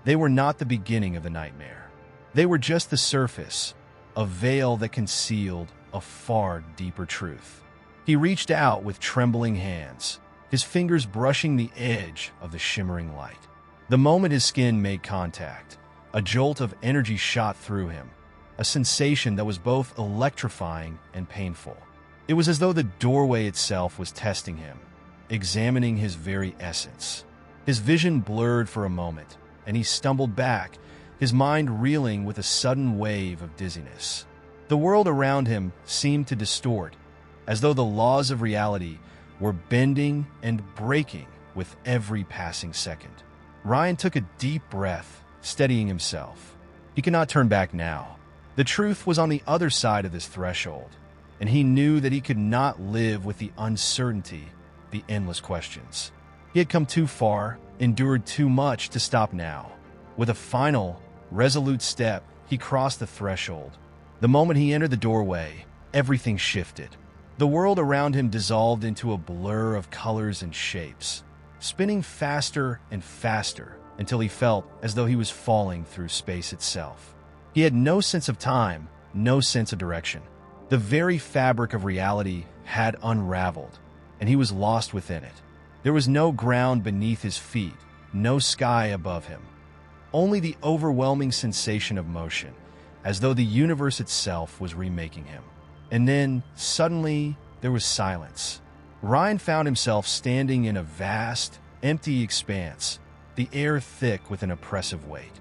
they were not the beginning of the nightmare. They were just the surface, a veil that concealed a far deeper truth. He reached out with trembling hands, his fingers brushing the edge of the shimmering light. The moment his skin made contact, a jolt of energy shot through him, a sensation that was both electrifying and painful. It was as though the doorway itself was testing him, examining his very essence. His vision blurred for a moment, and he stumbled back, his mind reeling with a sudden wave of dizziness. The world around him seemed to distort, as though the laws of reality were bending and breaking with every passing second. Ryan took a deep breath, steadying himself. He could not turn back now. The truth was on the other side of this threshold, and he knew that he could not live with the uncertainty, the endless questions. He had come too far, endured too much to stop now. With a final, resolute step, he crossed the threshold. The moment he entered the doorway, everything shifted. The world around him dissolved into a blur of colors and shapes, spinning faster and faster until he felt as though he was falling through space itself. He had no sense of time, no sense of direction. The very fabric of reality had unraveled, and he was lost within it. There was no ground beneath his feet, no sky above him. Only the overwhelming sensation of motion, as though the universe itself was remaking him. And then, suddenly, there was silence. Ryan found himself standing in a vast, empty expanse, the air thick with an oppressive weight.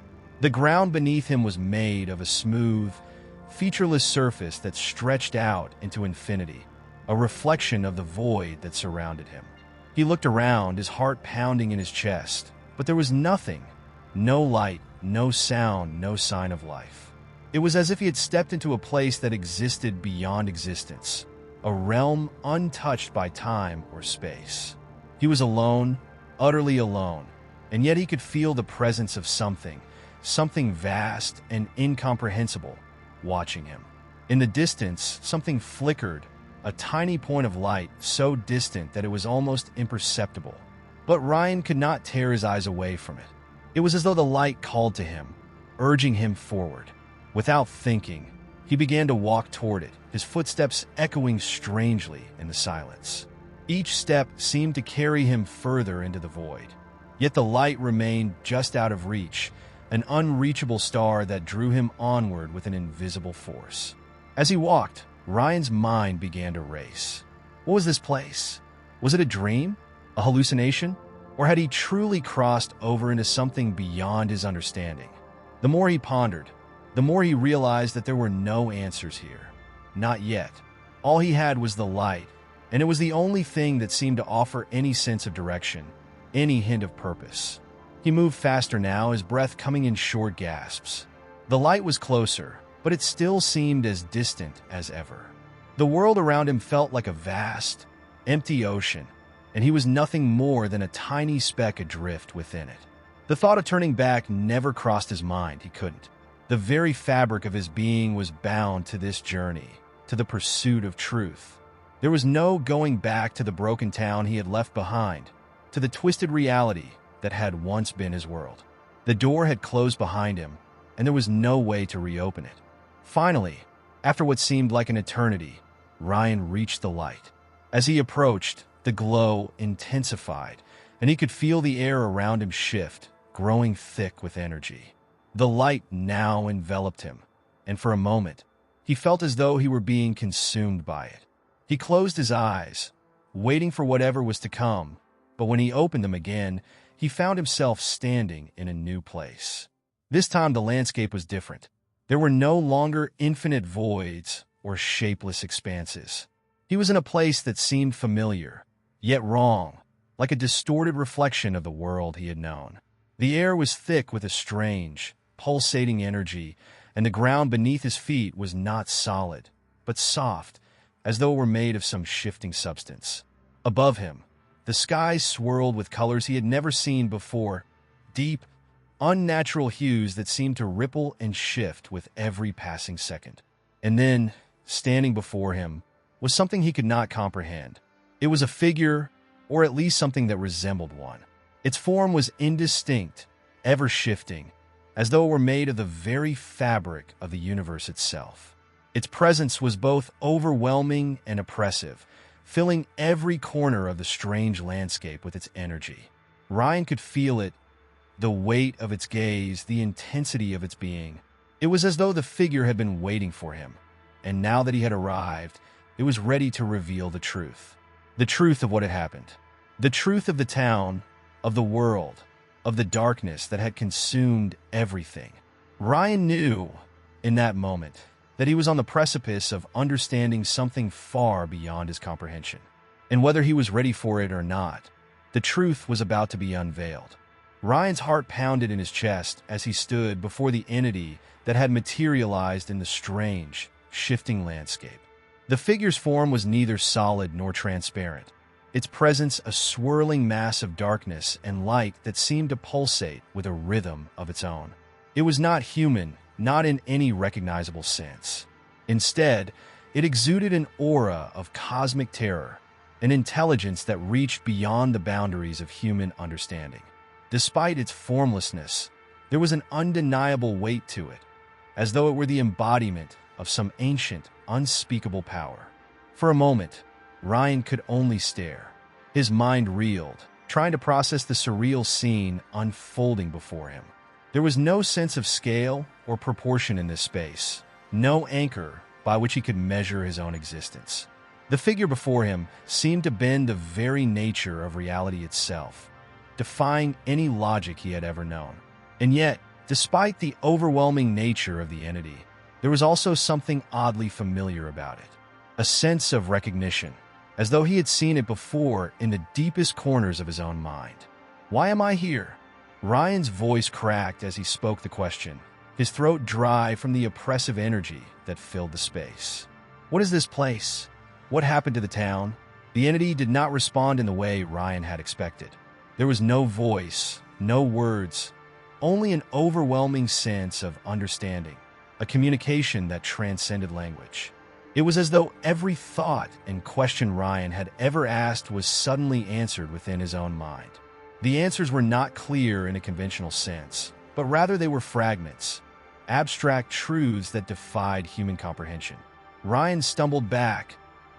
The ground beneath him was made of a smooth, featureless surface that stretched out into infinity, a reflection of the void that surrounded him. He looked around, his heart pounding in his chest, but there was nothing, no light, no sound, no sign of life. It was as if he had stepped into a place that existed beyond existence, a realm untouched by time or space. He was alone, utterly alone, and yet he could feel the presence of something vast and incomprehensible, watching him. In the distance, something flickered, a tiny point of light so distant that it was almost imperceptible. But Ryan could not tear his eyes away from it. It was as though the light called to him, urging him forward. Without thinking, he began to walk toward it, his footsteps echoing strangely in the silence. Each step seemed to carry him further into the void. Yet the light remained just out of reach, an unreachable star that drew him onward with an invisible force. As he walked, Ryan's mind began to race. What was this place? Was it a dream? A hallucination? Or had he truly crossed over into something beyond his understanding? The more he pondered, the more he realized that there were no answers here. Not yet. All he had was the light, and it was the only thing that seemed to offer any sense of direction, any hint of purpose. He moved faster now, his breath coming in short gasps. The light was closer, but it still seemed as distant as ever. The world around him felt like a vast, empty ocean, and he was nothing more than a tiny speck adrift within it. The thought of turning back never crossed his mind. He couldn't. The very fabric of his being was bound to this journey, to the pursuit of truth. There was no going back to the broken town he had left behind, to the twisted reality that had once been his world. The door had closed behind him, and there was no way to reopen it. Finally, after what seemed like an eternity, Ryan reached the light. As he approached, the glow intensified, and he could feel the air around him shift, growing thick with energy. The light now enveloped him, and for a moment, he felt as though he were being consumed by it. He closed his eyes, waiting for whatever was to come, but when he opened them again, he found himself standing in a new place. This time the landscape was different. There were no longer infinite voids or shapeless expanses. He was in a place that seemed familiar, yet wrong, like a distorted reflection of the world he had known. The air was thick with a strange, pulsating energy, and the ground beneath his feet was not solid, but soft, as though it were made of some shifting substance. Above him, the sky swirled with colors he had never seen before, deep, unnatural hues that seemed to ripple and shift with every passing second. And then, standing before him, was something he could not comprehend. It was a figure, or at least something that resembled one. Its form was indistinct, ever-shifting, as though it were made of the very fabric of the universe itself. Its presence was both overwhelming and oppressive, filling every corner of the strange landscape with its energy. Ryan could feel it, the weight of its gaze, the intensity of its being. It was as though the figure had been waiting for him, and now that he had arrived, it was ready to reveal the truth. The truth of what had happened. The truth of the town, of the world, of the darkness that had consumed everything. Ryan knew, in that moment, that he was on the precipice of understanding something far beyond his comprehension. And whether he was ready for it or not, the truth was about to be unveiled. Ryan's heart pounded in his chest as he stood before the entity that had materialized in the strange, shifting landscape. The figure's form was neither solid nor transparent, its presence a swirling mass of darkness and light that seemed to pulsate with a rhythm of its own. It was not human, not in any recognizable sense. Instead, it exuded an aura of cosmic terror, an intelligence that reached beyond the boundaries of human understanding. Despite its formlessness, there was an undeniable weight to it, as though it were the embodiment of some ancient, unspeakable power. For a moment, Ryan could only stare. His mind reeled, trying to process the surreal scene unfolding before him. There was no sense of scale or proportion in this space, no anchor by which he could measure his own existence. The figure before him seemed to bend the very nature of reality itself, defying any logic he had ever known. And yet, despite the overwhelming nature of the entity, there was also something oddly familiar about it, a sense of recognition, as though he had seen it before in the deepest corners of his own mind. Why am I here? Ryan's voice cracked as he spoke the question, his throat dry from the oppressive energy that filled the space. What is this place? What happened to the town? The entity did not respond in the way Ryan had expected. There was no voice, no words, only an overwhelming sense of understanding, a communication that transcended language. It was as though every thought and question Ryan had ever asked was suddenly answered within his own mind. The answers were not clear in a conventional sense, but rather they were fragments, abstract truths that defied human comprehension. Ryan stumbled back,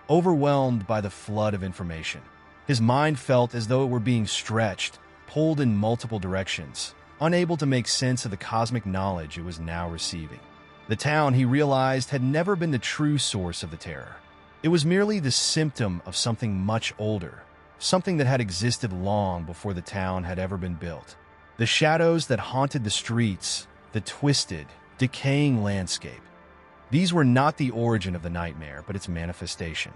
overwhelmed by the flood of information. His mind felt as though it were being stretched, pulled in multiple directions, unable to make sense of the cosmic knowledge it was now receiving. The town, he realized, had never been the true source of the terror. It was merely the symptom of something much older, something that had existed long before the town had ever been built. The shadows that haunted the streets, the twisted, decaying landscape. These were not the origin of the nightmare, but its manifestation.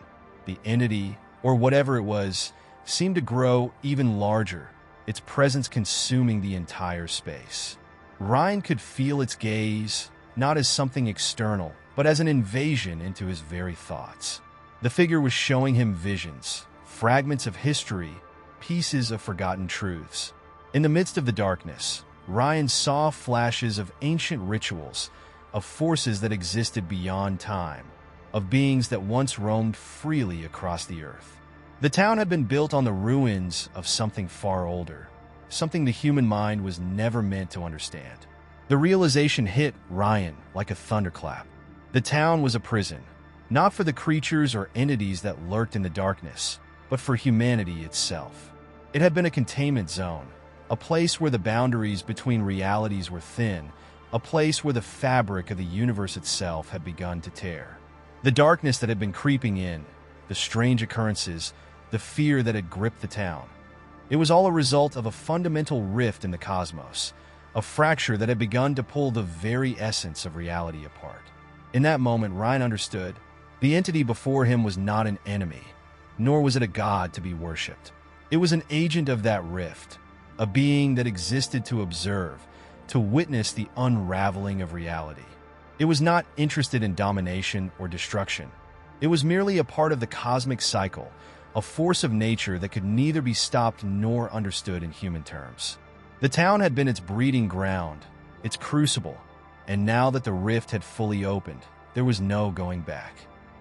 The entity, or whatever it was, seemed to grow even larger, its presence consuming the entire space. Ryan could feel its gaze, not as something external, but as an invasion into his very thoughts. The figure was showing him visions, fragments of history, pieces of forgotten truths. In the midst of the darkness, Ryan saw flashes of ancient rituals, of forces that existed beyond time, of beings that once roamed freely across the earth. The town had been built on the ruins of something far older, something the human mind was never meant to understand. The realization hit Ryan like a thunderclap. The town was a prison, not for the creatures or entities that lurked in the darkness, but for humanity itself. It had been a containment zone, a place where the boundaries between realities were thin, a place where the fabric of the universe itself had begun to tear. The darkness that had been creeping in, the strange occurrences, the fear that had gripped the town. It was all a result of a fundamental rift in the cosmos, a fracture that had begun to pull the very essence of reality apart. In that moment, Ryan understood the entity before him was not an enemy, nor was it a god to be worshipped. It was an agent of that rift, a being that existed to observe, to witness the unraveling of reality. It was not interested in domination or destruction. It was merely a part of the cosmic cycle, a force of nature that could neither be stopped nor understood in human terms. The town had been its breeding ground, its crucible, and now that the rift had fully opened, there was no going back.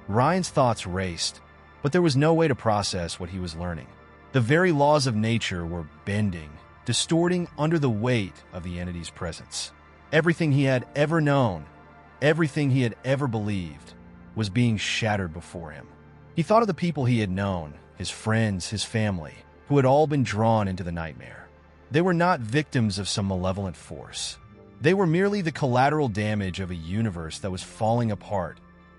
Ryan's thoughts raced, but there was no way to process what he was learning. The very laws of nature were bending, distorting under the weight of the entity's presence. Everything he had ever known, everything he had ever believed, was being shattered before him. He thought of the people he had known, his friends, his family, who had all been drawn into the nightmare. They were not victims of some malevolent force. They were merely the collateral damage of a universe that was falling apart,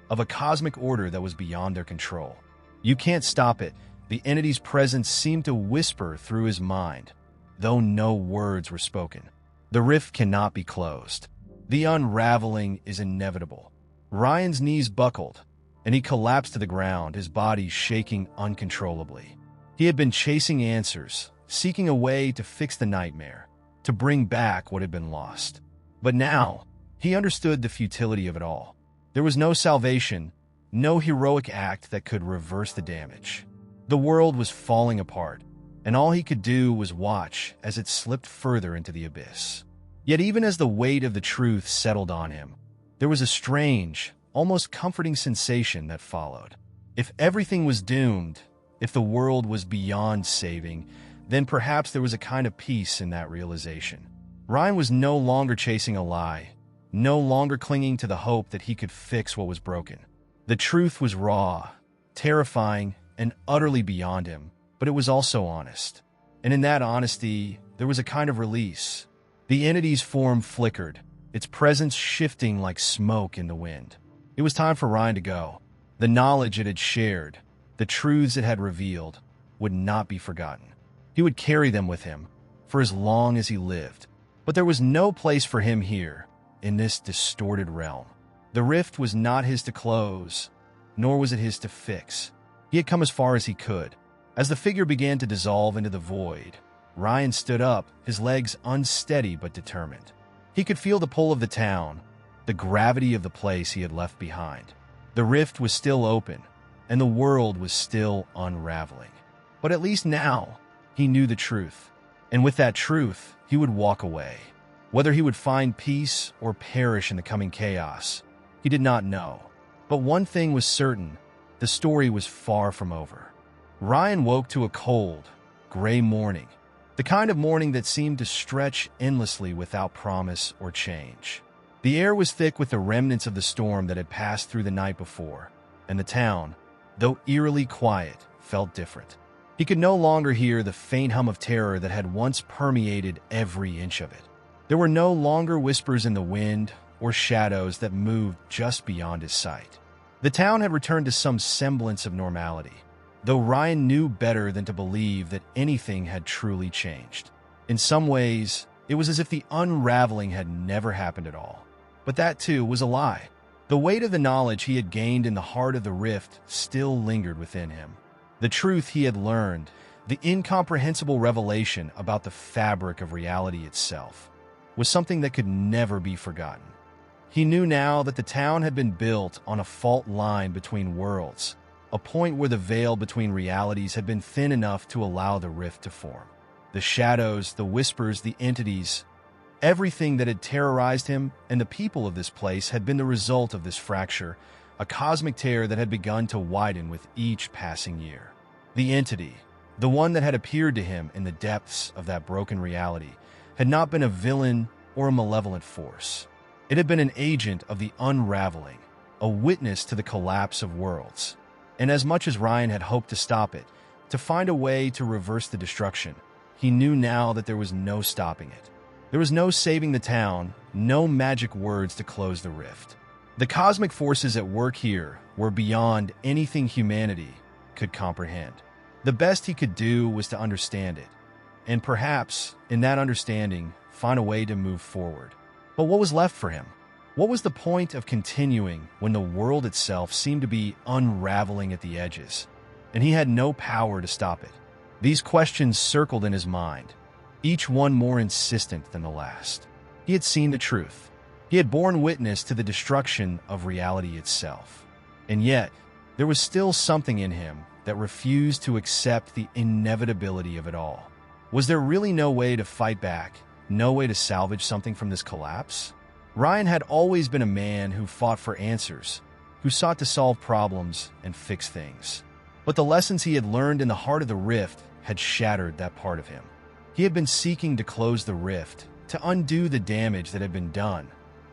of a cosmic order that was beyond their control. You can't stop it. The entity's presence seemed to whisper through his mind, though no words were spoken. The rift cannot be closed. The unraveling is inevitable. Ryan's knees buckled, and he collapsed to the ground, his body shaking uncontrollably. He had been chasing answers, seeking a way to fix the nightmare, to bring back what had been lost. But now, he understood the futility of it all. There was no salvation, no heroic act that could reverse the damage. The world was falling apart, and all he could do was watch as it slipped further into the abyss. Yet even as the weight of the truth settled on him, there was a strange, almost comforting sensation that followed. If everything was doomed, if the world was beyond saving, then perhaps there was a kind of peace in that realization. Ryan was no longer chasing a lie, no longer clinging to the hope that he could fix what was broken. The truth was raw, terrifying, and utterly beyond him, but it was also honest. And in that honesty, there was a kind of release. The entity's form flickered, its presence shifting like smoke in the wind. It was time for Ryan to go. The knowledge it had shared, the truths it had revealed, would not be forgotten. He would carry them with him for as long as he lived. But there was no place for him here, in this distorted realm. The rift was not his to close, nor was it his to fix. He had come as far as he could. As the figure began to dissolve into the void, Ryan stood up, his legs unsteady but determined. He could feel the pull of the town, the gravity of the place he had left behind. The rift was still open, and the world was still unraveling. But at least now, he knew the truth. And with that truth, he would walk away. Whether he would find peace or perish in the coming chaos, he did not know. But one thing was certain, the story was far from over. Ryan woke to a cold, gray morning, the kind of morning that seemed to stretch endlessly without promise or change. The air was thick with the remnants of the storm that had passed through the night before, and the town, though eerily quiet, felt different. He could no longer hear the faint hum of terror that had once permeated every inch of it. There were no longer whispers in the wind or shadows that moved just beyond his sight. The town had returned to some semblance of normality, though Ryan knew better than to believe that anything had truly changed. In some ways, it was as if the unraveling had never happened at all. But that, too, was a lie. The weight of the knowledge he had gained in the heart of the rift still lingered within him. The truth he had learned, the incomprehensible revelation about the fabric of reality itself, was something that could never be forgotten. He knew now that the town had been built on a fault line between worlds, a point where the veil between realities had been thin enough to allow the rift to form. The shadows, the whispers, the entities, everything that had terrorized him and the people of this place had been the result of this fracture, a cosmic tear that had begun to widen with each passing year. The entity, the one that had appeared to him in the depths of that broken reality, had not been a villain or a malevolent force. It had been an agent of the unraveling, a witness to the collapse of worlds. And as much as Ryan had hoped to stop it, to find a way to reverse the destruction, he knew now that there was no stopping it. There was no saving the town, no magic words to close the rift. The cosmic forces at work here were beyond anything humanity could comprehend. The best he could do was to understand it, and perhaps, in that understanding, find a way to move forward. But what was left for him? What was the point of continuing when the world itself seemed to be unraveling at the edges, and he had no power to stop it? These questions circled in his mind, each one more insistent than the last. He had seen the truth. He had borne witness to the destruction of reality itself. And yet, there was still something in him that refused to accept the inevitability of it all. Was there really no way to fight back, no way to salvage something from this collapse? Ryan had always been a man who fought for answers, who sought to solve problems and fix things. But the lessons he had learned in the heart of the rift had shattered that part of him. He had been seeking to close the rift, to undo the damage that had been done,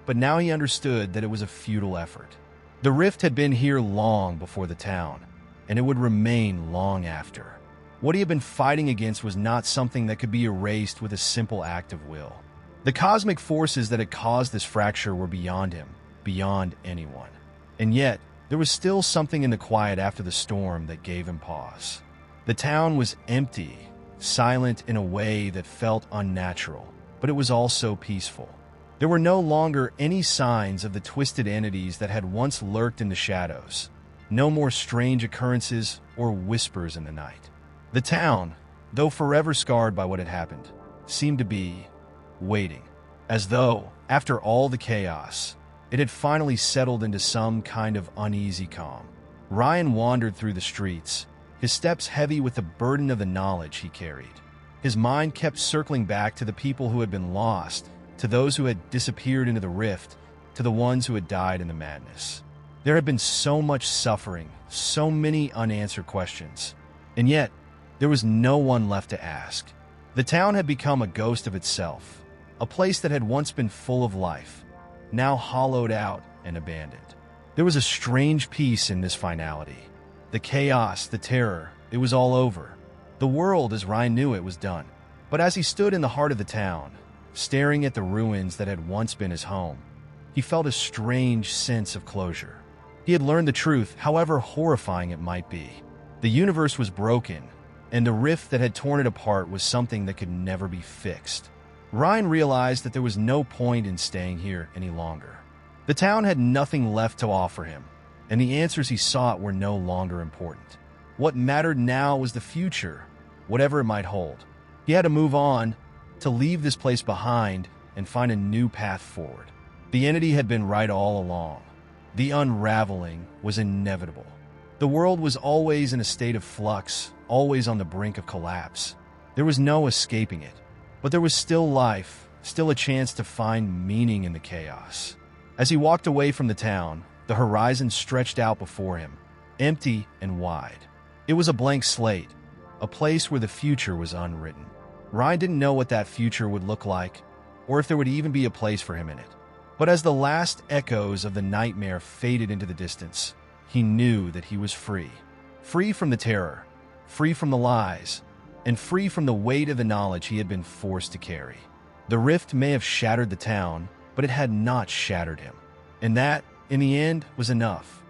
but now he understood that it was a futile effort. The rift had been here long before the town, and it would remain long after. What he had been fighting against was not something that could be erased with a simple act of will. The cosmic forces that had caused this fracture were beyond him, beyond anyone. And yet, there was still something in the quiet after the storm that gave him pause. The town was empty, silent in a way that felt unnatural, but it was also peaceful. There were no longer any signs of the twisted entities that had once lurked in the shadows. No more strange occurrences or whispers in the night. The town, though forever scarred by what had happened, seemed to be waiting, as though, after all the chaos, it had finally settled into some kind of uneasy calm. Ryan wandered through the streets, his steps heavy with the burden of the knowledge he carried. His mind kept circling back to the people who had been lost, to those who had disappeared into the rift, to the ones who had died in the madness. There had been so much suffering, so many unanswered questions, and yet there was no one left to ask. The town had become a ghost of itself, a place that had once been full of life, now hollowed out and abandoned. There was a strange peace in this finality. The chaos, the terror, it was all over. The world, as Ryan knew it, was done. But as he stood in the heart of the town, staring at the ruins that had once been his home, he felt a strange sense of closure. He had learned the truth, however horrifying it might be. The universe was broken, and the rift that had torn it apart was something that could never be fixed. Ryan realized that there was no point in staying here any longer. The town had nothing left to offer him, and the answers he sought were no longer important. What mattered now was the future, whatever it might hold. He had to move on, to leave this place behind and find a new path forward. The entity had been right all along. The unraveling was inevitable. The world was always in a state of flux, always on the brink of collapse. There was no escaping it, but there was still life, still a chance to find meaning in the chaos. As he walked away from the town, the horizon stretched out before him, empty and wide. It was a blank slate, a place where the future was unwritten. Ryan didn't know what that future would look like, or if there would even be a place for him in it. But as the last echoes of the nightmare faded into the distance, he knew that he was free. Free from the terror, free from the lies, and free from the weight of the knowledge he had been forced to carry. The rift may have shattered the town, but it had not shattered him. And that, in the end, was enough.